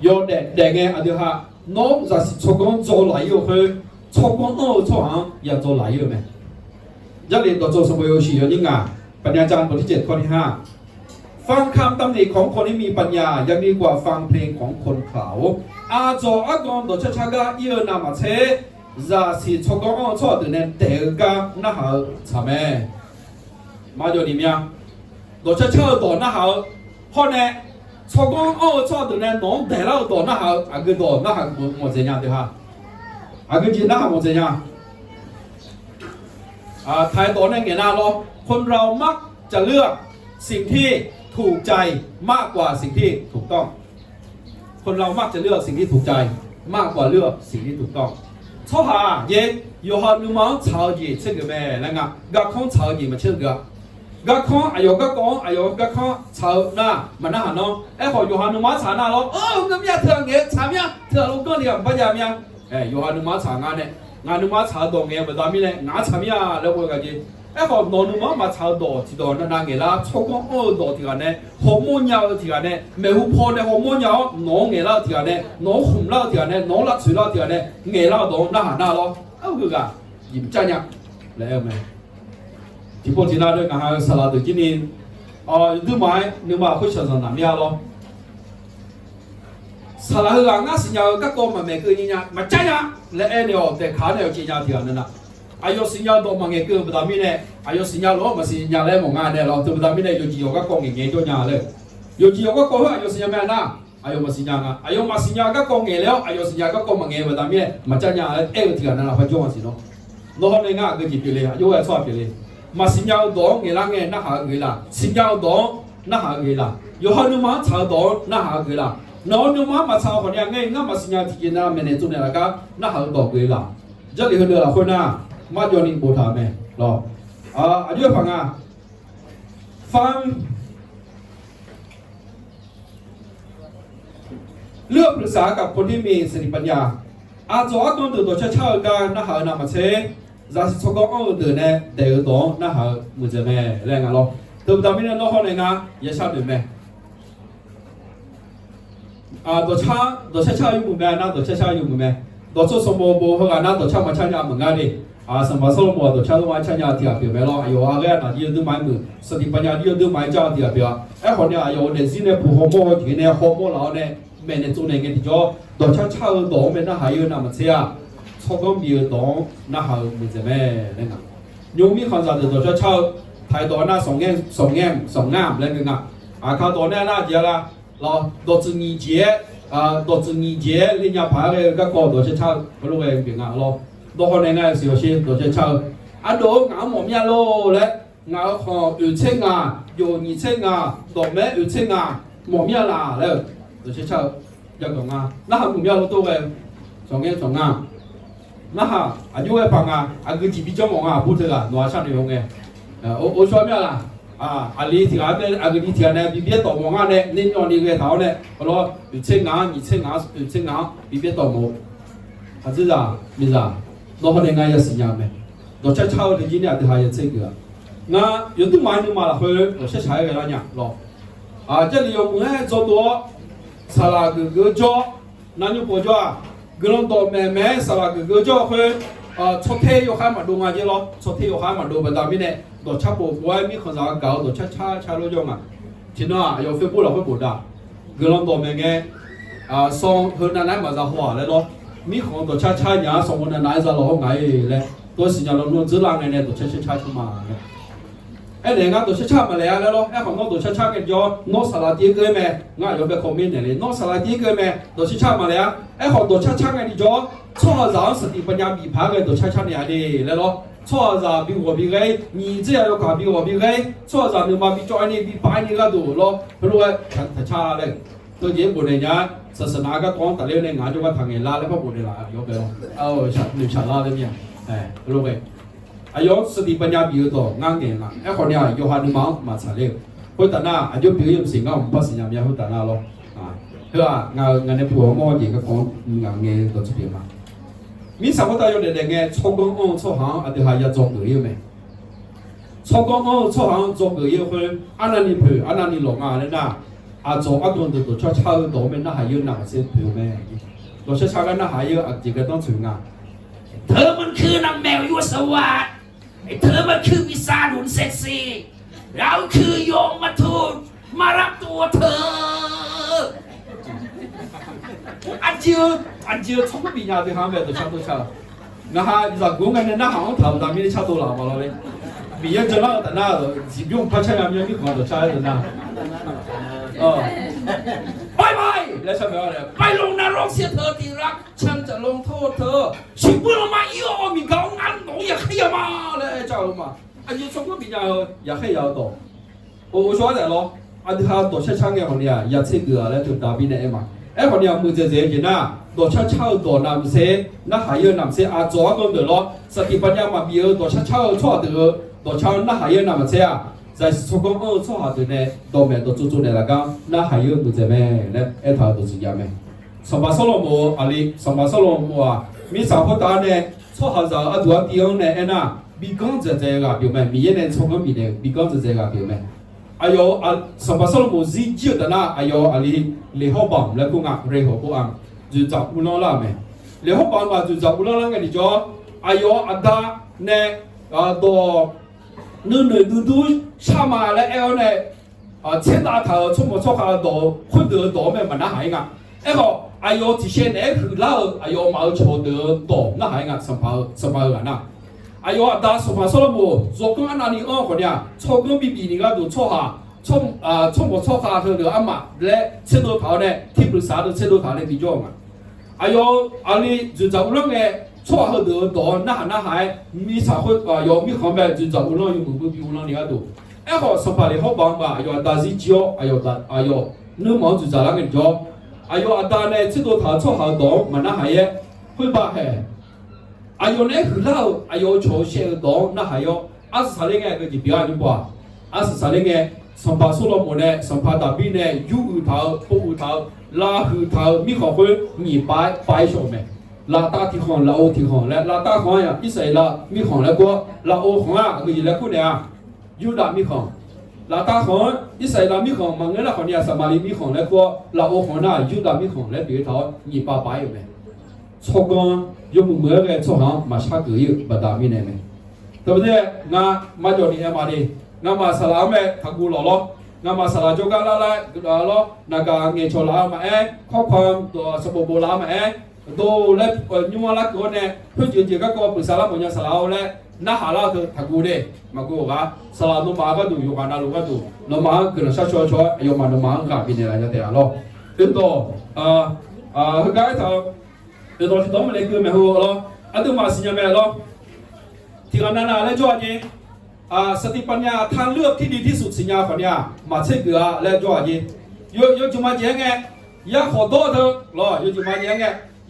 โยđể nghe anh được ha nó là cho con做来又去做con做行要做来又咩一年ตัว做什么游戏有นี่ไงปัญญาจารย์บทที่7ข้อที่5ฟังคำตำหนิของคนที่มีปัญญายังดีกว่าฟังเพลงของคนเขาอาจออากอนตัวชะกะเยอะนามาเชจะสิชกอนชอตัวนั้นเตกะนะฮะใช่ไหมมาอยู่นี่มั้ยตัวชะตัวนะฮะพอเนี่ยชกอนชอตัวนั้นน้องแต่เราตัวนะฮะอากูตัวนะฮะหมดเสียงเดียวฮะอากูจีนะฮะหมดเสียงไทยตัวนั้นเงี้ยนะเราคนเรามักจะเลือกสิ่งที่ถูกใจมากกว่าสิ่งที่ถูกต้องคนเรามักจะเลือกสิ่งที่ถูกใจมากกว่าเลือกสิ่งที่ถูกต้องชอบหาเย็นอยู่หาหนุ่มชาวจีเชื่อไหมแล้วไงกักข้องชาวจีมาเชื่อกักข้องอายุกักข้องอายุกักข้องชาวน่ะมันน่าหันน้องพออยู่หาหนุ่มชาวน่ะเรางั้นอย่าเถื่อนเงี้ยชาวเนี่ยเถื่อนลูกก็เนี่ยไม่ยามยังอยู่หาหนุ่มชาวงานเนี่ยงานหนุ่มชาวตรงเงี้ยแบบนี้เนี่ยงานชาวเนี่ยแล้วก็กันจีพอโนนุมาชาวดอที่ดอนนั่งเงล่าชกงดอที่กันเนี่ยฮอร์โมนยาวที่กันเนี่ยไม่หูพอเนี่ยฮอร์โมนยาวน้องเงล่าที่กันเนี่ยน้องหุ่มล่าที่กันเนี่ยน้องรักสุดล่าที่กันเนี่ยเงล่าดอนน่าหน้าล้อคือกันยิ้มใจเนี่ยแล้วไหมที่พูดที่นั่นด้วยกันฮะสลัดที่นี่ดูไหมนึกว่าผู้ชายจะนำยาล้อสลัดคืองั้นสิ่งอย่างก็โกมันไม่คือเนี่ยมันใจเนี่ยแล้วเนี่ยแต่ขาเนี่ยจีนที่กันนั่นนะอายุสิญญาตัวมังเงคือประดามิเนี่ยอายุสิญญาล้อมาสิญญาเล่มงานเนี่ยเราตัวประดามิเนี่ยอยู่จีโอก็กองเงี้ยตัวญาเลยอยู่จีโอก็กองอายุสิญญาแม่น่ะอายุมาสิญญาอายุมาสิญญาก็กองเงี้ยแล้วอายุสิญญาก็กองมังเงประดามิเนี่ยมาจัญญาที่กันนั่นเราพจน์สิเนาะโน้ตเนี่ยง่ายก็จีบเลยอายุไอ้ชอบเลยมาสิญญาดองเงี้ยละเงี้ยน่าหาเงี้ยละสิญญาดองน่าหาเงี้ยละอยู่ฮันนุมาชาวดองน่าหาเงี้ยละน้องนุมามาชาวคนยังไงงั้นมาสิญญาที่กินน่ะเมเนจุเนี่ยละก็น่าหาดอกเงี้ยละจะเลี้ยงเดือดละคนน่ะมาจอนิงโบถามไหมรออายุฟังฟังเลือกปรึกษากับคนที่มีสติปัญญาอาจจะต้องตื่นตัวเช่ากันนะฮะนามาเชจะสกอตื่นเนี่ยเดี๋ยวตัวนะฮะมือจะแม่แรงอ่ะรอตื่นตามไม่ได้รอเขาเลยนะอย่าชอบดื่มไหม多唱多唱唱有门咩？那多唱唱有门咩？多做什么不好啊？那多唱嘛唱呀门啊的。什么时候么多唱都玩唱呀底下表没咯？有啊个那啲都买门，实体班呀啲都买家底下表。好呢，有的是呢不好么的呢，好么老呢，每年做那个地方多唱唱多没那还有那么车啊，超过没有多那还没怎么那个。有米看啥子多唱唱太多那送眼那个啊，看多那节啦。咯，多子年节多子年节，人家拍个个歌多些唱，不如个平啊咯。多可能个小些多些唱，多俺冇咩咯咧，俺看有青啊，有年青啊，多咩有青啊，冇咩啦咧，多些唱一个啊，那还冇咩咯多个，上啊，那哈有个朋啊，个几比较忙啊，不得啊，拿上嚟用嘅，我说咩啦？阿里條啊咧，阿嗰啲條咧，比別多忙啊咧，你用你個頭咧，好咯，有青牙，比別多忙，係知啊，咪啊，攞開你嗌有時間咩？攞出抄你今日就係這個，那有都買你買落去，攞出柴嘅啦呀，咯，這裡有咩做多，沙拉個做，那你不做啊？嗰種多咩沙拉個做去，出體要開嘛多啊隻咯，出體要開嘛多，不但咩咧？多差不多咪看啥搞，多差咯種啊！聽到啊，有飛波落飛波da，個人多咩嘅送去奶奶嘛就好咧咯。咪看多差嘢送去奶奶就落好捱咧，多時間攞只冷嘅咧，多差出嘛嘅。你啱多差咪嚟啊咧咯，看我多差嘅咗，攞沙拉啲嘅咩？我有俾 comment 嚟，攞沙拉啲嘅咩？多差咪嚟啊！看多差嘅啲咗，錯上實地不廿米拍嘅多差嚟啊啲咧咯。錯在比我比佢，你這樣要講比我比佢，錯在你嘛比做你比擺你個度咯，佢都係太差咧。到嘢冇嚟呀，實哪個講得了你眼咗個藤嘢拉咧，不冇嚟啦，有嘅咯。你查拉啲咩？佢都係。有實地本家比多啱嘅啦，可能要下你忙嘛查了，佢等啊，就表演時間唔不時入面去等啊咯。佢話我哋婆媽嘢嘅講硬嘅到這邊嘛。มีสามตายอยู่ในเงี้ยชกงอ้อชกหางอันที่หายาจงเกยไหมชกงอ้อชกหางจงเกยคืออันนั้นนี่เผืออันนั้นนี่หลงอะไรนะจงอันตัวตัวชอบเช่าตัวไม่น่าหายอยู่หนักเสียเผือไหมตัวชอบเช่ากันน่าหายอยู่อันที่ก็ต้องถึงอ่ะเธอมันคือนางแมวยุสวัสดิ์เธอมันคือวิสาหนุนเซ็กซี่เราคือโยมมาทูตมารับตัวเธออันเจียวชกปีญาที่หางแบบตัวชานะฮะจากกูกันเนี่ยน่าหางถามตามนี้ชาตัวหลังมาเลยปีญาจะเล่าแต่หน้าจีบยงพัชยามยังมีความตัวชาเลยนะไปแล้วฉันไม่เอาเลยไปลงนรกเสียเธอที่รักฉันจะลงโทษเธอชิบุลมาอีโอมีเกางันหนูอยากให้ยามาเลยเจ้ามาอันนี้ชกปีญาอยากให้ยาวต่อ我说的咯อันที่เขาตัวชาช่างเนี่ยคนเนี้ยอยากเชื่อแล้วถึงดาบินเนี่ยมาคนเนี้ยมือเจ๊ๆกินนะตัวเช่าตัวนำเสน่าหายนำเสจอก็เดือดร้อนสติปัญญามาเบี้ยตัวเช่าชั่วเดือดตัวเช่าน่าหายนำเส在ชกงชั่วหาตัวเนี่ยตัวแม่ตัวจู่ๆเนี่ยละกันน่าหายมือเจ๊แม่เนี่ยท่าตัวจริงยังไหมสมบัติสโลโมอะไรสมบัติสโลโมมีสาวคนตาเนี่ยชั่วหาจะตัวเดียวเนี่ยน่ะบีกงเจ๊ๆกับเบี้ยแม่มีเนี่ยชกงบีเนี่ยบีกงเจ๊ๆกับเบี้ยแม่สมบัติสโลโมจีเจียดนะอะไรเลหอบอมแล้วกูงักเรหอบอม就找乌拉拉没，然后办法就找乌拉拉个你叫，阿达呢到都差嘛了，前大头出没出下到混得到咩问那係噶，這些呢去撈，冇錯得到那係噶，什麼人啊？阿達什麼說了冇？做工那裡嗰啲錯工比你嗰度錯下。出沒錯下佢哋阿媽咧，切到頭咧，貼到曬到切到頭咧變咗嘛。阿你就就烏龍嘅錯去到到那係咪查去有咪講咩？就就烏龍有冇比烏龍你嗰度？十八年好棒吧？大是招，你望住就嗱嘅咗。阿達咧切到頭錯下到問那係嘅，去吧係。咧去撈，坐車到那係有，23年嘅佢就表演咗，23年嘅。上巴蘇羅門咧，上巴大邊咧，有魚頭、布魚頭、拉魚頭，咪學會200擺上面，拉大地方、拉歐地方咧，拉大方呀，一世拉咪行咧過，拉歐行啊，佢而家過嚟啊，有大咪行，老大红一塞拉米红，忙人了红呢，什么里米红来过，老欧红呢，有拉米红来对头，你爸爸有没？错光有没个错行，马下个有不打米呢没？对不对？俺马叫你嘛的，俺马萨拉没他古老了。ngam masalah juga lah lo naga ngecola ma kho khom to sabobo la ma do le nyuma la ko ne phu ji ga ko pusala mo nya sala le na hala to thagu de ma ko ga sala no ma ga du yo ga na lo ga du no ma ga na sha cho yo ma no ma ga bi ne la ya de lo to ga ta to to me le ku me ho lo adu ma sinya me lo ti ga na na le jo jiสติปัญญาทางเลือกที่ดีที่สุดสิญญาคนเนี้ยมาเช็คเกลือและจ่อจีโยจุมาเจงไงยาขอโต้เธอรอโยจุมาเจงไง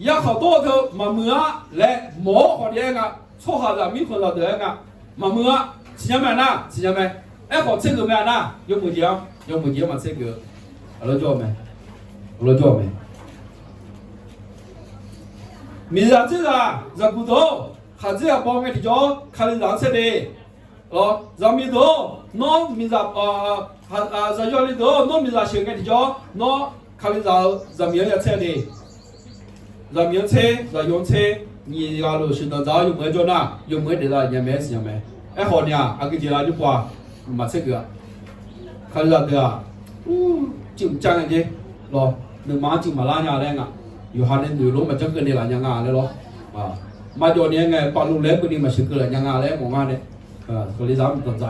ยาขอโต้เธอมาเมื่อและหมอคนเนี้ยไงโชหาจะมีคนเราเดือดไงมาเมื่อสิญญาแม่นะสิญญาแม่ขอเช็คเกลือแม่นะโยมือเจียวมาเช็คเกลือเราจ่อไหมมีอะไรที่จะกูโตข้าจะบอกไงที่จ่อข้าเลยหลังเสด็จเรามีตัวน้องมีจะจะยอดเลยตัวน้องมีจะเชื่อไงที่จ่อน้องเขาจะมีอะไรเช่นนี้จะมีเช่จะยงเช่นี่ก็รู้สึกว่าจะอยู่เมื่อจน่ะอยู่เมื่อเดี๋ยวยังไม่สิยังไม่คนเนี่ยอากิจเราอยู่กว่ามาเชื่อเขาจะเดี๋ยวจิ้มจังเลยหรอหนึ่งมาจิ้มมาล้านยาแรงอ่ะอยู่หันเนี่ยอยู่รู้มาจังเกินเดี๋ยวยังงานเลยหรอมาจนเนี่ยไงปาลุงเล็บคนนี้มาเชื่อเกินยังงานเลยมองงานเนี่ยก็เลย咱们等在，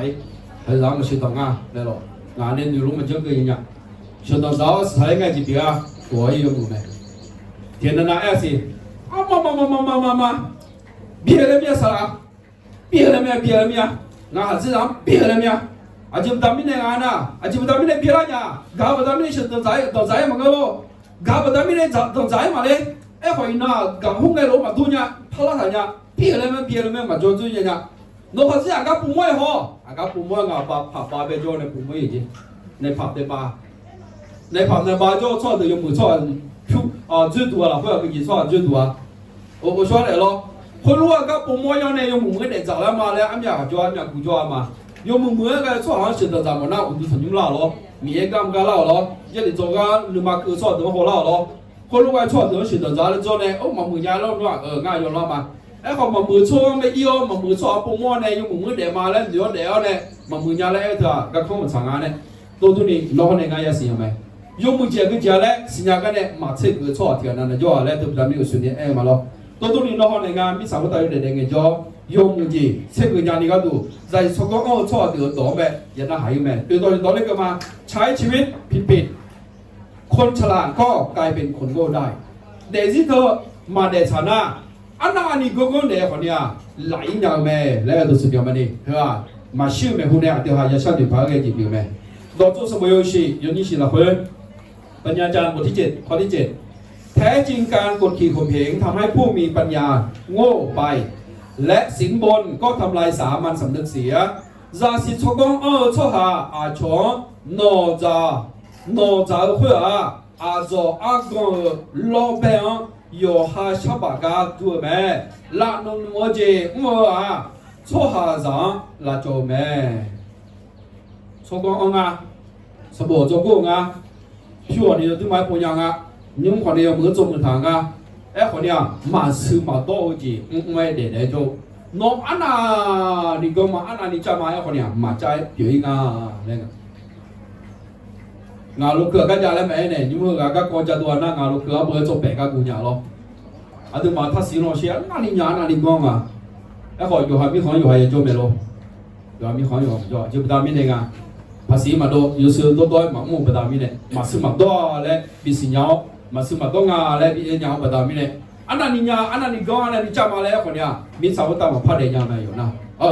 还是咱们去等啊来了，俺的女龙们就个人家，去等早是才爱这边啊，我也有没，天天那爱是，妈，别了没啥，别了没，那还是咱别了没，啊就不当面的俺呐，啊就不当面的别了呀，搞不当面的是等在嘛个咯，搞不当面的等在嘛嘞，回那搞红的罗嘛多呀，他那啥呀，别了没嘛做人家。nó phải là các bùn môi ho, các bùn môi ngà bà bây giờ này bùn môi gì, này phạm này bà cho được dùng mũi cho, chưa đủ là phải cái gì cho chưa đủ à, tôi nói này lo, hồi lúc các bùn môi này dùng mũi để trả lại mà lại anh nhà cụ cho mà, dùng mũi cái cho hắn xin được giảm mà nào cũng thành những là lo, miếng cam cái là lo, giờ thì cho cái lừa mà cứ cho được hồ là lo, hồi lúc cái cho được xin được giá lên cho này, mà mũi nhà lo ngay rồi lo mà.เขามามือช่วงไม่เอี่ยวมามือช่วงปุ่มว่าเนี่ยยังมือเดี๋ยวมาแล้วเดี๋ยวเนี่ยมามือยาแล้วเถอะก็เข้ามาสั่งงานเนี่ยตัวนี้น้องเนี่ยง่ายสิยังไงยังมือเจ้าก็เจ้าแล้วสิญญากันเนี่ยมาเช็คก็ช่วยเถอะนั่นจ่อแล้วตัวเราไม่รู้ส่วนนี้มาแล้วตัวนี้น้องเนี่ยง่ายมีสามตัวอยู่ในเงี้ยจ่อยังมือจีเช็คก็ยานี่ก็ดูใจสกปรกช่วยเดี๋ยวต่อไปยันน่าหายไหมตัวนี้ตอนนี้ก็มาใช้ชีวิตผิดคนฉลาดก็กลายเป็นคนโง่ได้เดี๋ยวที่เธอมาเดชนะอันนั้นนี่ก็คนเดียวคนเนี้ยหลายอย่างแม่แล้วดูสิเดียวมันนี่เหรอมาชื่อแม่คนเนี้ยเดี๋ยวหายาชาติพาเกจิเดียวแม่เรา做什么游戏有你สิละคนปัญญาจารย์บทที่7ข้อที่7แท้จริงการกดขี่ข่มเหงทำให้ผู้มีปัญญาโง่ไปและสินบนก็ทำลายสามัญสำนึกเสียราศีชกงช่อหาอาชงโนจาเพื่ออาโจอากงโลเบง有哈小八嘎做咩？拉侬我这我啊，错下上拉做咩？错光啊，什么做工啊？譬如你都买不样啊，你们看你有没做门堂啊？看你啊，马车马多的，买的来做。侬安那你讲嘛，安那你家嘛要看你啊，马仔有一个那个。ngà lúc cửa các nhà lên mẹ này nhưng mà các con cha tuần na ngà lúc cửa bữa cho bẻ các cụ nhà lo, từ mà thắt xí nó xe na đi nhà na đi con mà, hỏiอยู่หามีของอยู่หาจะไม่รู้อยู่หามีของอยู่จะจะไปตามมีเนี่ยงาภาษีมาโดอยู่ซื้อตัวมามุ่งไปตามมีเนี่ยมาซื้อมาตัวแล้วบิสิญญามาซื้อมาตัวงาแล้วบิญญาไปตามมีเนี่ยอันนั้นนี่ญาอันนั้นนี่ก้อนอันนั้นนี่จ้ามาแล้วคนเนี้ยมีสาวตามมาพัดเดียงไหมอยู่นะ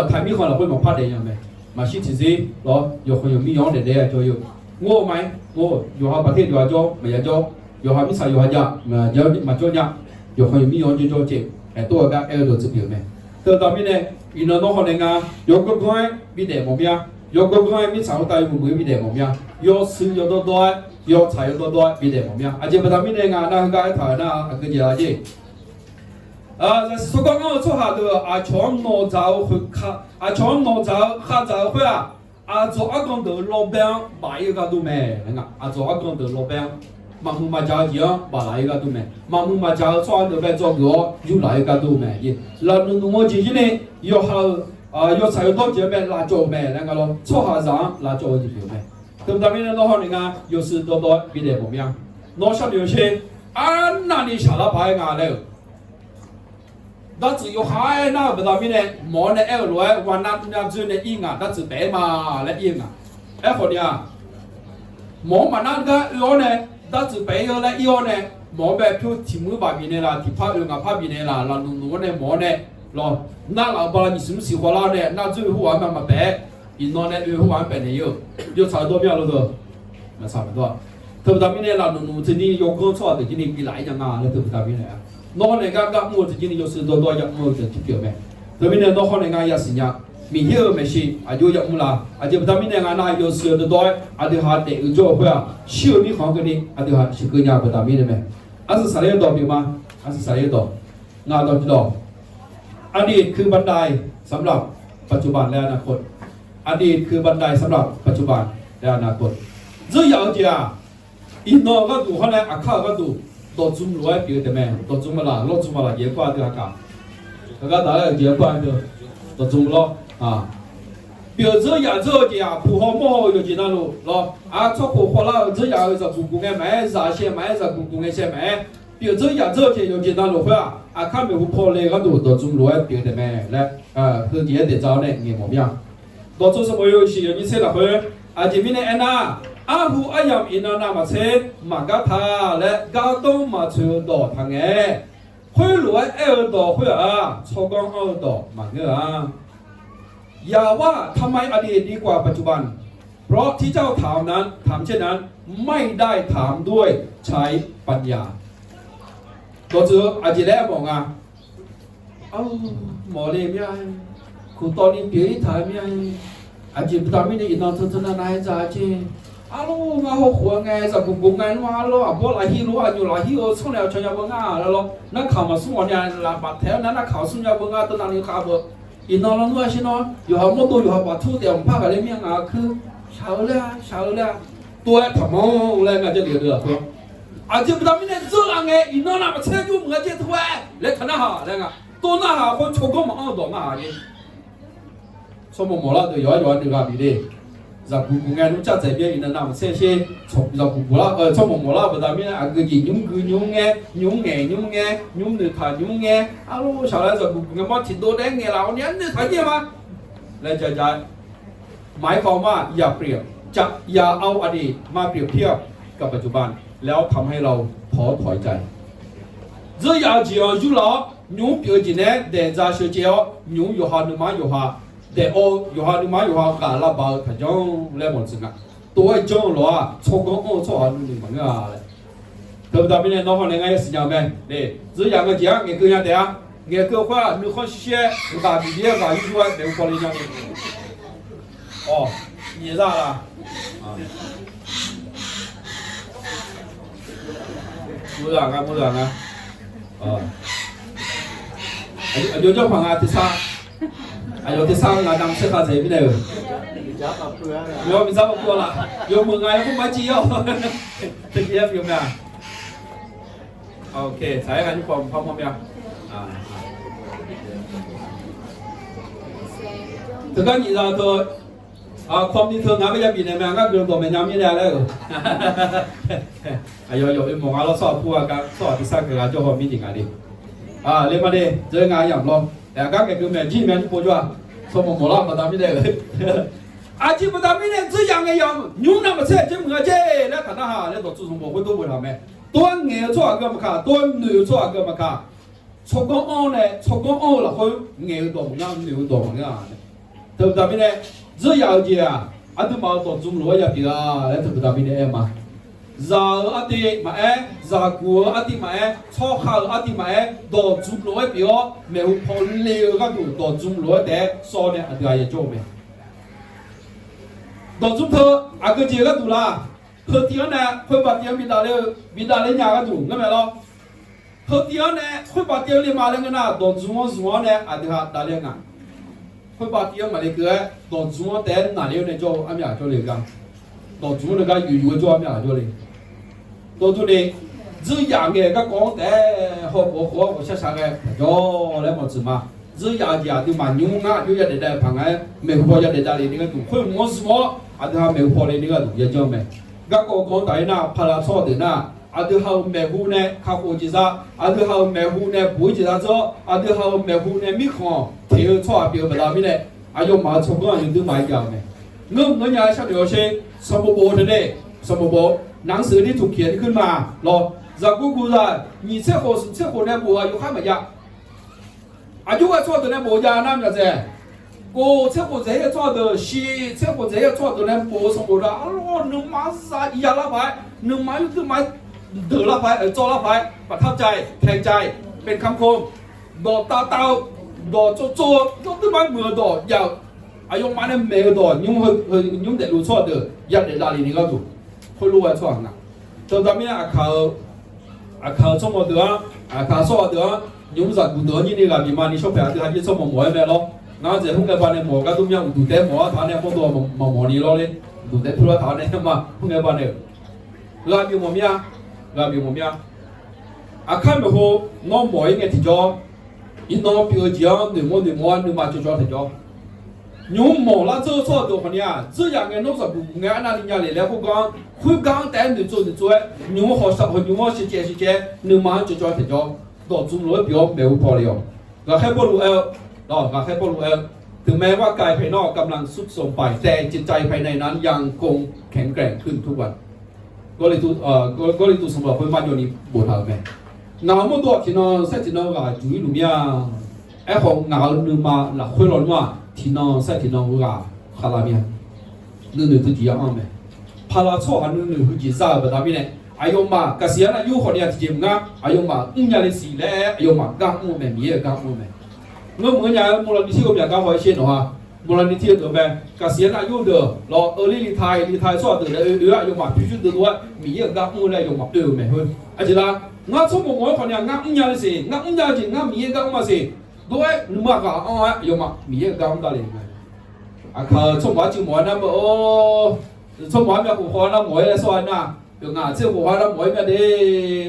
ไทยมีคนเราคนมาพัดเดียงไหมมาชี้ที่สิหรออยู่คนอยู่มีย้อนเด็ดๆจะอยู่โง่ไหมโง่อยู่หาประเทศอยู่หาโจไม่อยากโจอยู่หามิสายอยู่หาจะมาเยอะมาโจเนี่ยอยู่คนอยู่มีย้อนโจเจ็บตัวก็ตัวจะเปลี่ยนไหมตัวตอนนี้เนี่ยอีน้องคนนึงอยู่ก็ก้อยมีเด็กมั้ยอยู่ก็ก้อยมีสาวตายมือมีเด็กมั้ยอยู่ซื้ออยู่ตัวอยู่ใช้อยู่ตัวมีเด็กมั้ยอาจจะเป็นตอนนี้เนี่ยนะก็ไอ้ถ่ายนะก็จะอะไร在苏格兰做下的阿强农造会卡，阿强农造哈造会啊，阿做阿讲的老板把一个都没，那个阿做阿讲的老板，马木马家讲把来一个都没，马木马家做的白做个又来一个都没，也，那我姐姐呢，要好要才有多姐妹拉做没那个咯，错下上拉做就有没，对不对？那好你看，有时多多比得不一样，那小有些啊，那你下了牌啊了。那只有海那不到面呢，毛呢二来，วันนั้น那只呢一啊，那只白嘛来一啊，哎好的啊，毛嘛那个二呢，那只白二来一呢，毛白票题目把边呢啦，题拍二啊拍边呢啦，那弄呢毛呢，咯，那老爸你什么喜欢啦呢？那最后玩嘛白，一弄呢最后玩白呢有差不多秒了都，那差不多，特别到面呢啦，弄今天有工作的今天比来讲啊，那特别到面呢。那人家讲我自己有时多多要我的体表没，特别呢，那好人家也是呀，明天没事，就要我啦，就不他们那个那有时的多，就还得有做会啊，小你好个你，就还是个人不他们的没，是啥类多表吗？是啥类多？那都知道，อดีตคือบันไดสำหรับปัจจุบันและอนาคตอดีตคือบันไดสำหรับปัจจุบันและอนาคต这要讲，一那个读好呢，看个读。到中路表的咩？到中么啦？落中么啦？野瓜的啊，大家打来野瓜的，到中咯啊！表这亚洲的啊，不好么有几那路咯啊？出口花了这亚洲公共的买啥些买啥公共的些买，表这亚洲的有几那路会啊？看没有破那个路到中路表的咩？来和别的招呢？你么样？到做什么游戏？你猜了会？这边的安娜。阿胡阿ยำอินานามาเชมากาทาและกาต้งมาช่วยดอทางเอคุยรวยดอคุยชกงดอมาเงอย่าว่าทำไมอดีตดีกว่าปัจจุบันเพราะที่เจ้าถามนั้นถามเช่นนั้นไม่ได้ถามด้วยใช้ปัญญาตัวเจออาจจะแล้วมองหมอเลยไม่คุณตอนนี้เปลี่ยนถ่ายไม่อาจจะทำให้ในอินทร์ทนานายจ่าเจalo nga ho khua nge sa gung gung ngai wa lo a bo la hi lo a nyu la hi o chong le chong ya bo nga la lo na kha ma su nya la ba the na kha su nya bo nga to na ni kha bo in no lo no shi no yo ha mo to yo ha ba thu de pa ga le mi nga khu shao le to ya tha mo le nga je le de ko a je bu da mi ne zo la nge in no na ma che ju mo je thwa le khana ha le nga to na ha ko chong ko ma do nga ye so mo mo la de yo yo de ga bi de za gu gu ngai nu cha zai bia ina na ma se she chok za gu gu la chok mo mo la ba da mi a gu ji nyum gu nyum nge nyum de tha nyum nge alo sha la za gu gu ma thi do de nge la o nian de tha ye ma la ja ja หมายความว่าอย่าเปรียบจะอย่าเอาอดีตมาเปรียบเทียบกับปัจจุบันแล้วทำให้เราท้อถอยใจ这要就有了牛表姐呢在这学校牛有哈你妈有哈แต่โออยู่หาดูมาอยู่หากาลาบาขยองเล่หมดสินะตัวไอ้จ้องหรอชกงโอ้ชอหนึ่งมันก็อะไรเธอตอนนี้น้องคนไหนสิยังไงเนี่ยจะยังไงเจ้าเงี้ยคือยังเดียวเงี้ยคือว่าหนึ่งคนเชี่ยกาบีเดียกาอยู่ด้วยเดี๋ยวคนนี้ยังอ๋อนี่咋了不然啊有叫朋友ที่ซ่า有ที่สร้างงานดังเชื่อขาใจไม่ได้เลยโยมมีซับกับตัวละโยมมือไงพวกมาจีโอถึงเยี่ยมโยมเนี่ยโอเคสายงานที่ผมพร้อมยังถึงก็ยี่เราตัวความที่เธองานไม่ยังปีในแมงก็เรื่องตัวแม่ยามไม่ได้เลยโยมมองเราสอบผู้การสอบที่สร้างงานเจ้าของมีจริงอะไรเรียกมาดิเจองานอย่างลองแต่ก็คือแม่จีแม่ที่พูดว่าสมมติเราไม่ทำไม่ได้เลยอาชีพไม่ทำไม่ได้จะยังไงยังยุ่งนั่นมาเช่นเจ้ามือเจ้แล้วขนาดหาแล้วตัวจุดสมบูรณ์ตัวบุญทำไหมตัวเงี้ยชั่วก็มาขาตัวหนูชั่วก็มาขาชกก้อนอ้อเนี่ยชกก้อนอ้อแล้วเขาเงี้ยตัวมึงยังหนูตัวมึงยังตัวทำไม่ได้จะยาวจีอันที่มาตัวจุ่มรวยอย่างเดียวแล้วตัวทำไม่ได้มาzaa ati ma zaa guo ati ma chao khao ati ma do zum loi bio me hu po le ga du do zum loi de so ne ati ya jo me do zum tho a ge ji ga du la he tia ne hui ba tia mi da le nya ga du nge me lo he tia ne hui ba tia le ma le na do zum ne ati ha da le nga 会把第二嘛那个到中在哪里呢叫阿米亚叫那个，到中那个有叫阿米亚叫嘞，到中嘞，只养个个光的好我下个叫来么子嘛。只养家就嘛牛啊，就要得在旁边，没有跑要得在里那个度，会摸什么？啊，就还没有跑的那个度也叫没。个讲台那拍了错的那，啊，就好没户呢，靠国际上，啊，就好没户呢，不会去他做，啊，就好没户呢，没看，贴错标不到面嘞，啊，用马冲光用都买掉没。我家小刘先什么波的嘞？什么波？当时的图片ขึ้นมา咯，然后กู说你这货呢波有还没呀？อายุว่าชอบตัวนั้นโบยาน้ำอย่างเจ้กูเชื่อคนเสียชอบตัวชีเชื่อคนเสียชอบตัวนั้นโบสมบูรณ์อ๋อหนึ่งมาซาอียาละไปหนึ่งมาคือมาเดือละไปจอละไปประทับใจแทงใจเป็นคำคมดอกตาเตาดอกโจดอกที่มันเหมือนดอกยาวอายุมันเนี่ยเมย์ดอกยุ่งเด็ดรู้ชอบตัวยัดเด็ดลาลีนี่ก็ถูกคนรู้ว่าชอบนะจนตอนนี้อาคาชอบตัวอาคาชอบตัว用啥古多你那个比嘛，你小朋友还去做毛毛的咯？那这红个班的毛个都没有，都得毛啊，他那好多毛你咯嘞，都得出来他那嘛，红个班的，那比毛咩啊？那比毛咩啊？啊，看不好，我毛应该提交，一拿标奖，你嘛就交提交。用毛那做错多少年？这样个弄啥不按那人家来不讲，会讲单你做，用好少，用好时间，你嘛就交提交。ต่อจุ่มรถเปียวเบลพอเลยเราแค่บอลูเอลเราแค่บอลูเอลถึงแม้ว่ากายภายนอกกำลังสุดโทรมไปแต่จิตใจภายในนั้นยังคงแข็งแกร่งขึ้นทุกวันก็เลยตูสำหรับเพื่อนบ้านโยนีบวชหาแม่หนาวเมื่อตัวที่นอนเสร็จที่นอนก็จุยหนุ่มยาไอ้ของหนาวนึงมาหลักคุยร้อนว่าที่นอนเสร็จที่นอนก็คาราเมียนึกถึงที่ยังอ้อมแม่พาราโซ่หันนึกถึงที่ซาแบบนั้นเนี่ยอายุมากเสียอายุคนเดียวที่จริงนะอายุมายาลิสีเล่อายุมากางมูแม่มีกางมูแม่เมื่ออย่างมูลนิธิก็มีการหอยเช่นหรอมูลนิธิตัวแม่เสียอายุเด้อรอลีไทยสอดเด้ออายุมาพิจุดตัวมีกางมูเลยอายุมาแม่เฮ้ยอาจารย์งั้นสมมติว่าคนเดียวงยาลิสีงยาจริงมีกางมาสิด้วยนุ่มกางอายุมามีกางได้เลยอาคาสมบัติจริงมั้ยนะโอ้สมบัติแบบหัวน้ำหมวยเลยสอนนะ用牙齿和那每面的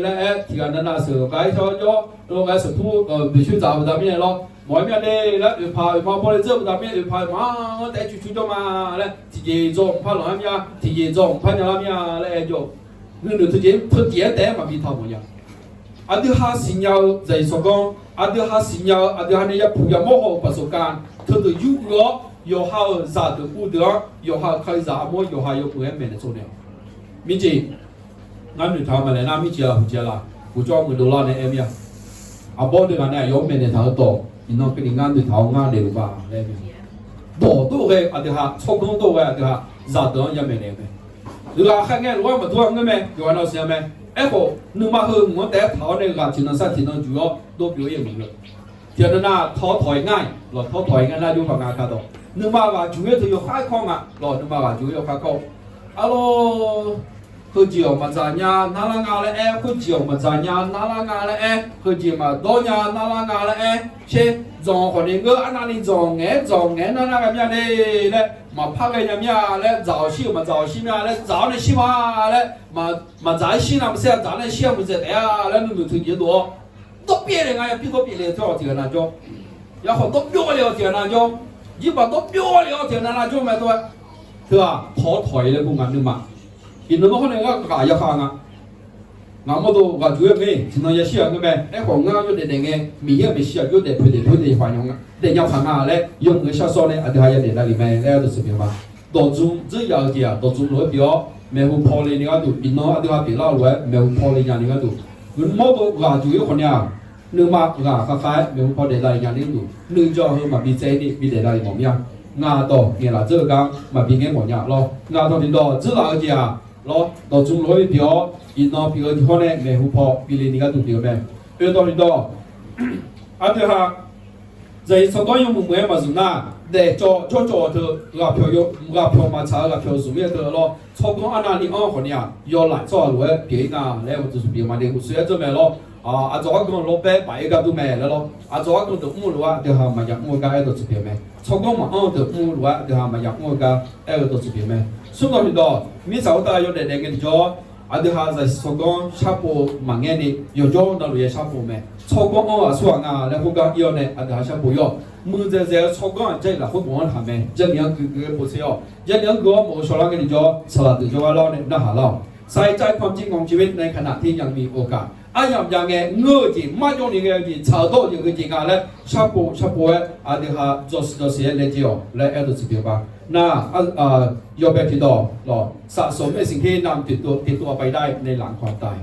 嘞，提干那时候该说叫，那个是土必须找不到面咯，每面的嘞又怕玻璃做不到面又怕嘛，我带出去做嘛嘞，直接做怕哪面，直接做怕哪面嘞就，你直接他第一代嘛比他不一样，啊对他新要在说讲，啊对他新要，啊对他那些不要磨好ประสบการณ์他的有个有好啥的不得，有好开啥么，有好有不一面的做了，明姐。งั้นหนูทำอะไรนะไม่เจียหูเจียละกูจ้องมือดูแลในเอ็มยังอาบอดึงอันนี้ยกเมนในทางต่ออีน้องเป็นงานดูทางงานเร็วบ้าอะไรแบบนี้ต่อตัวเองอันเดียวฮะชกน้องตัวเองอันเดียวฮะจัดตัวยังไม่เนี่ยหรือว่าแค่เงี้ยรู้ว่ามาตัวเงี้ยไหมอยู่วันเราเสียไหมเอ้โหนึกมาคือหัวแต่เท้าในการที่นั่งสัตว์ที่นั่งจุยตัวเปลี่ยนอย่างนี้เลยเทียนน่ะท้อถอยง่ายหลอดท้อถอยง่ายน่าอยู่ฝั่งงานกันต่อนึกมาว่าจุยถืออยู่ข้างคล้องอ่ะหลอดนึกมาว่าจุยอยู่ข้างคล้องฮัลโหลคือเจียวมาจานยานาลางาเลยคือเจียวมาจานยานาลางาเลยคือเจียวมาโดนยานาลางาเลยเช่จงคนนี้ก็อันนั้นจงเงี้ยนั่นอะไรแบบนี้เลยมาพักกันยังยังเลย早起嘛早起嘛เลย早的起嘛เลยมา早起那么些早的起不是的呀เลย你们推荐多别人啊比多别人多少天那就然后多别了天那就一般多别了天那就没多对吧ท้อถอยเลยพวกมันนึกมาอินโนเขาเนี่ยก็กายข้างอ่ะงามาดูว่าจุยไม่ถึงนั้นจะเชื่อกันไหมไอ้ของงานอยู่เด็ดๆไงมีเยอะไม่เชื่ออยู่เด็ดพูดฟังยังอ่ะเด็ดยาวข้างอ่ะเลยยงเงินชาโซ่เนี่ยอันเดียวยังเด็ดได้หรือไม่แล้วดูสิเป็นว่าตัวจุ่มจะยาวเดียวตัวจุ่มรวยเดียวแม่หุ่นพอเลยนี่ก็ดูอินโนอันเดียวเป็นเล่ารวยแม่หุ่นพอเลยอย่างนี้ก็ดูเงินมอตัวว่าจุยคนเนี่ยนึกมาว่าคล้ายๆแม่หุ่นพอเด็ดได้อย่างนี้ดูนึกจะให้มาบีเจนี่บีเด็ดได้หมดยังงาตัวเนี่ยละเจอกันมาบีเงี้ยหมดยังรองาตัวนี้ตัวจะละเดียว咯，到中路一条，一到别个地方呢，没户跑，比你那个都比个慢。遇到你到，啊对哈，在上高用木木嘛是哪？在找头，个票有，个票嘛查个票数没得咯。超过安那里安好呢，要来找路别个，来我就是别嘛的，虽然这么咯，阿做个老板摆一个都买了咯，阿做个都木路啊，就哈嘛养木个爱都这边买，操工嘛都木路啊，就哈嘛养木个爱都这边买，所以讲到米早大有的那个叫。阿对哈在操工下坡嘛眼的，有叫那路也下坡没，操工啊说啊，然后讲要呢，阿对哈下坡要，木在操工在那会帮他们，这两个不是要，这两个我说那个叫สลัดตัวว่าเราเนี่ยน่าหาเราใส่ใจความจริงของชีวิตในขณะที่ยังมีโอกาสอาอย่างเงี้ยเงื้อจีมาจงนี่เงี้ยจีชาวโตอย่างจริงๆแล้วชาปูอาเดี๋ยวฮะจะเสียเลยจีอ๋อและเอตุสิเดียวบ้างน่ายอมไปที่ต่อหรอสะสมในสิ่งที่นำติดตัวไปได้ในหลังความตาย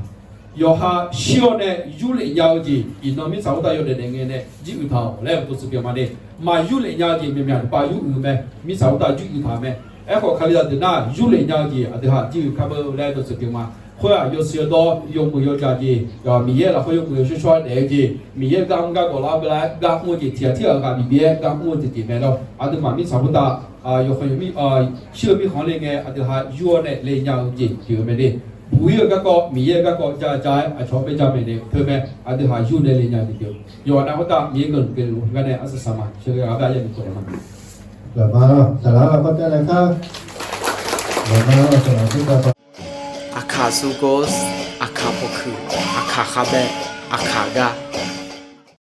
ยอฮะเชื่อเนี่ยยุเลยยาวจีอินโนมิสาวตายอยู่ในเงี้ยเนี่ยจีอุทาวและเอตุสิเดียวมาเนี่ยมายุเลยยาวจีมีปายุอื่นไหมมิสาวตายจีอุทาวไหมไอ้ข้อคาริยาเดน่ายุเลยยาวจีอาเดี๋ยวฮะจีอุคาเบอร์และเอตุสิเดียวมา或者有时多有没有家己，要米业了，或有没有去说那个米业刚过来不来，刚我的天天个米业刚我的地面了，阿都慢慢差不多有会有米小米行业个阿都还有呢来养的就没的，不有米业在朝北家没的，特别阿都还有呢来养的就，有那么大米个跟路个呢，是什么？这个阿爸也没做嘛。กลับมาแล้วสาระเราก็ได้เลยครับกลับมาแล้วสาระที่เรา อาคาซูโกสอาคาโพคืออาคาคาเบะอาคากา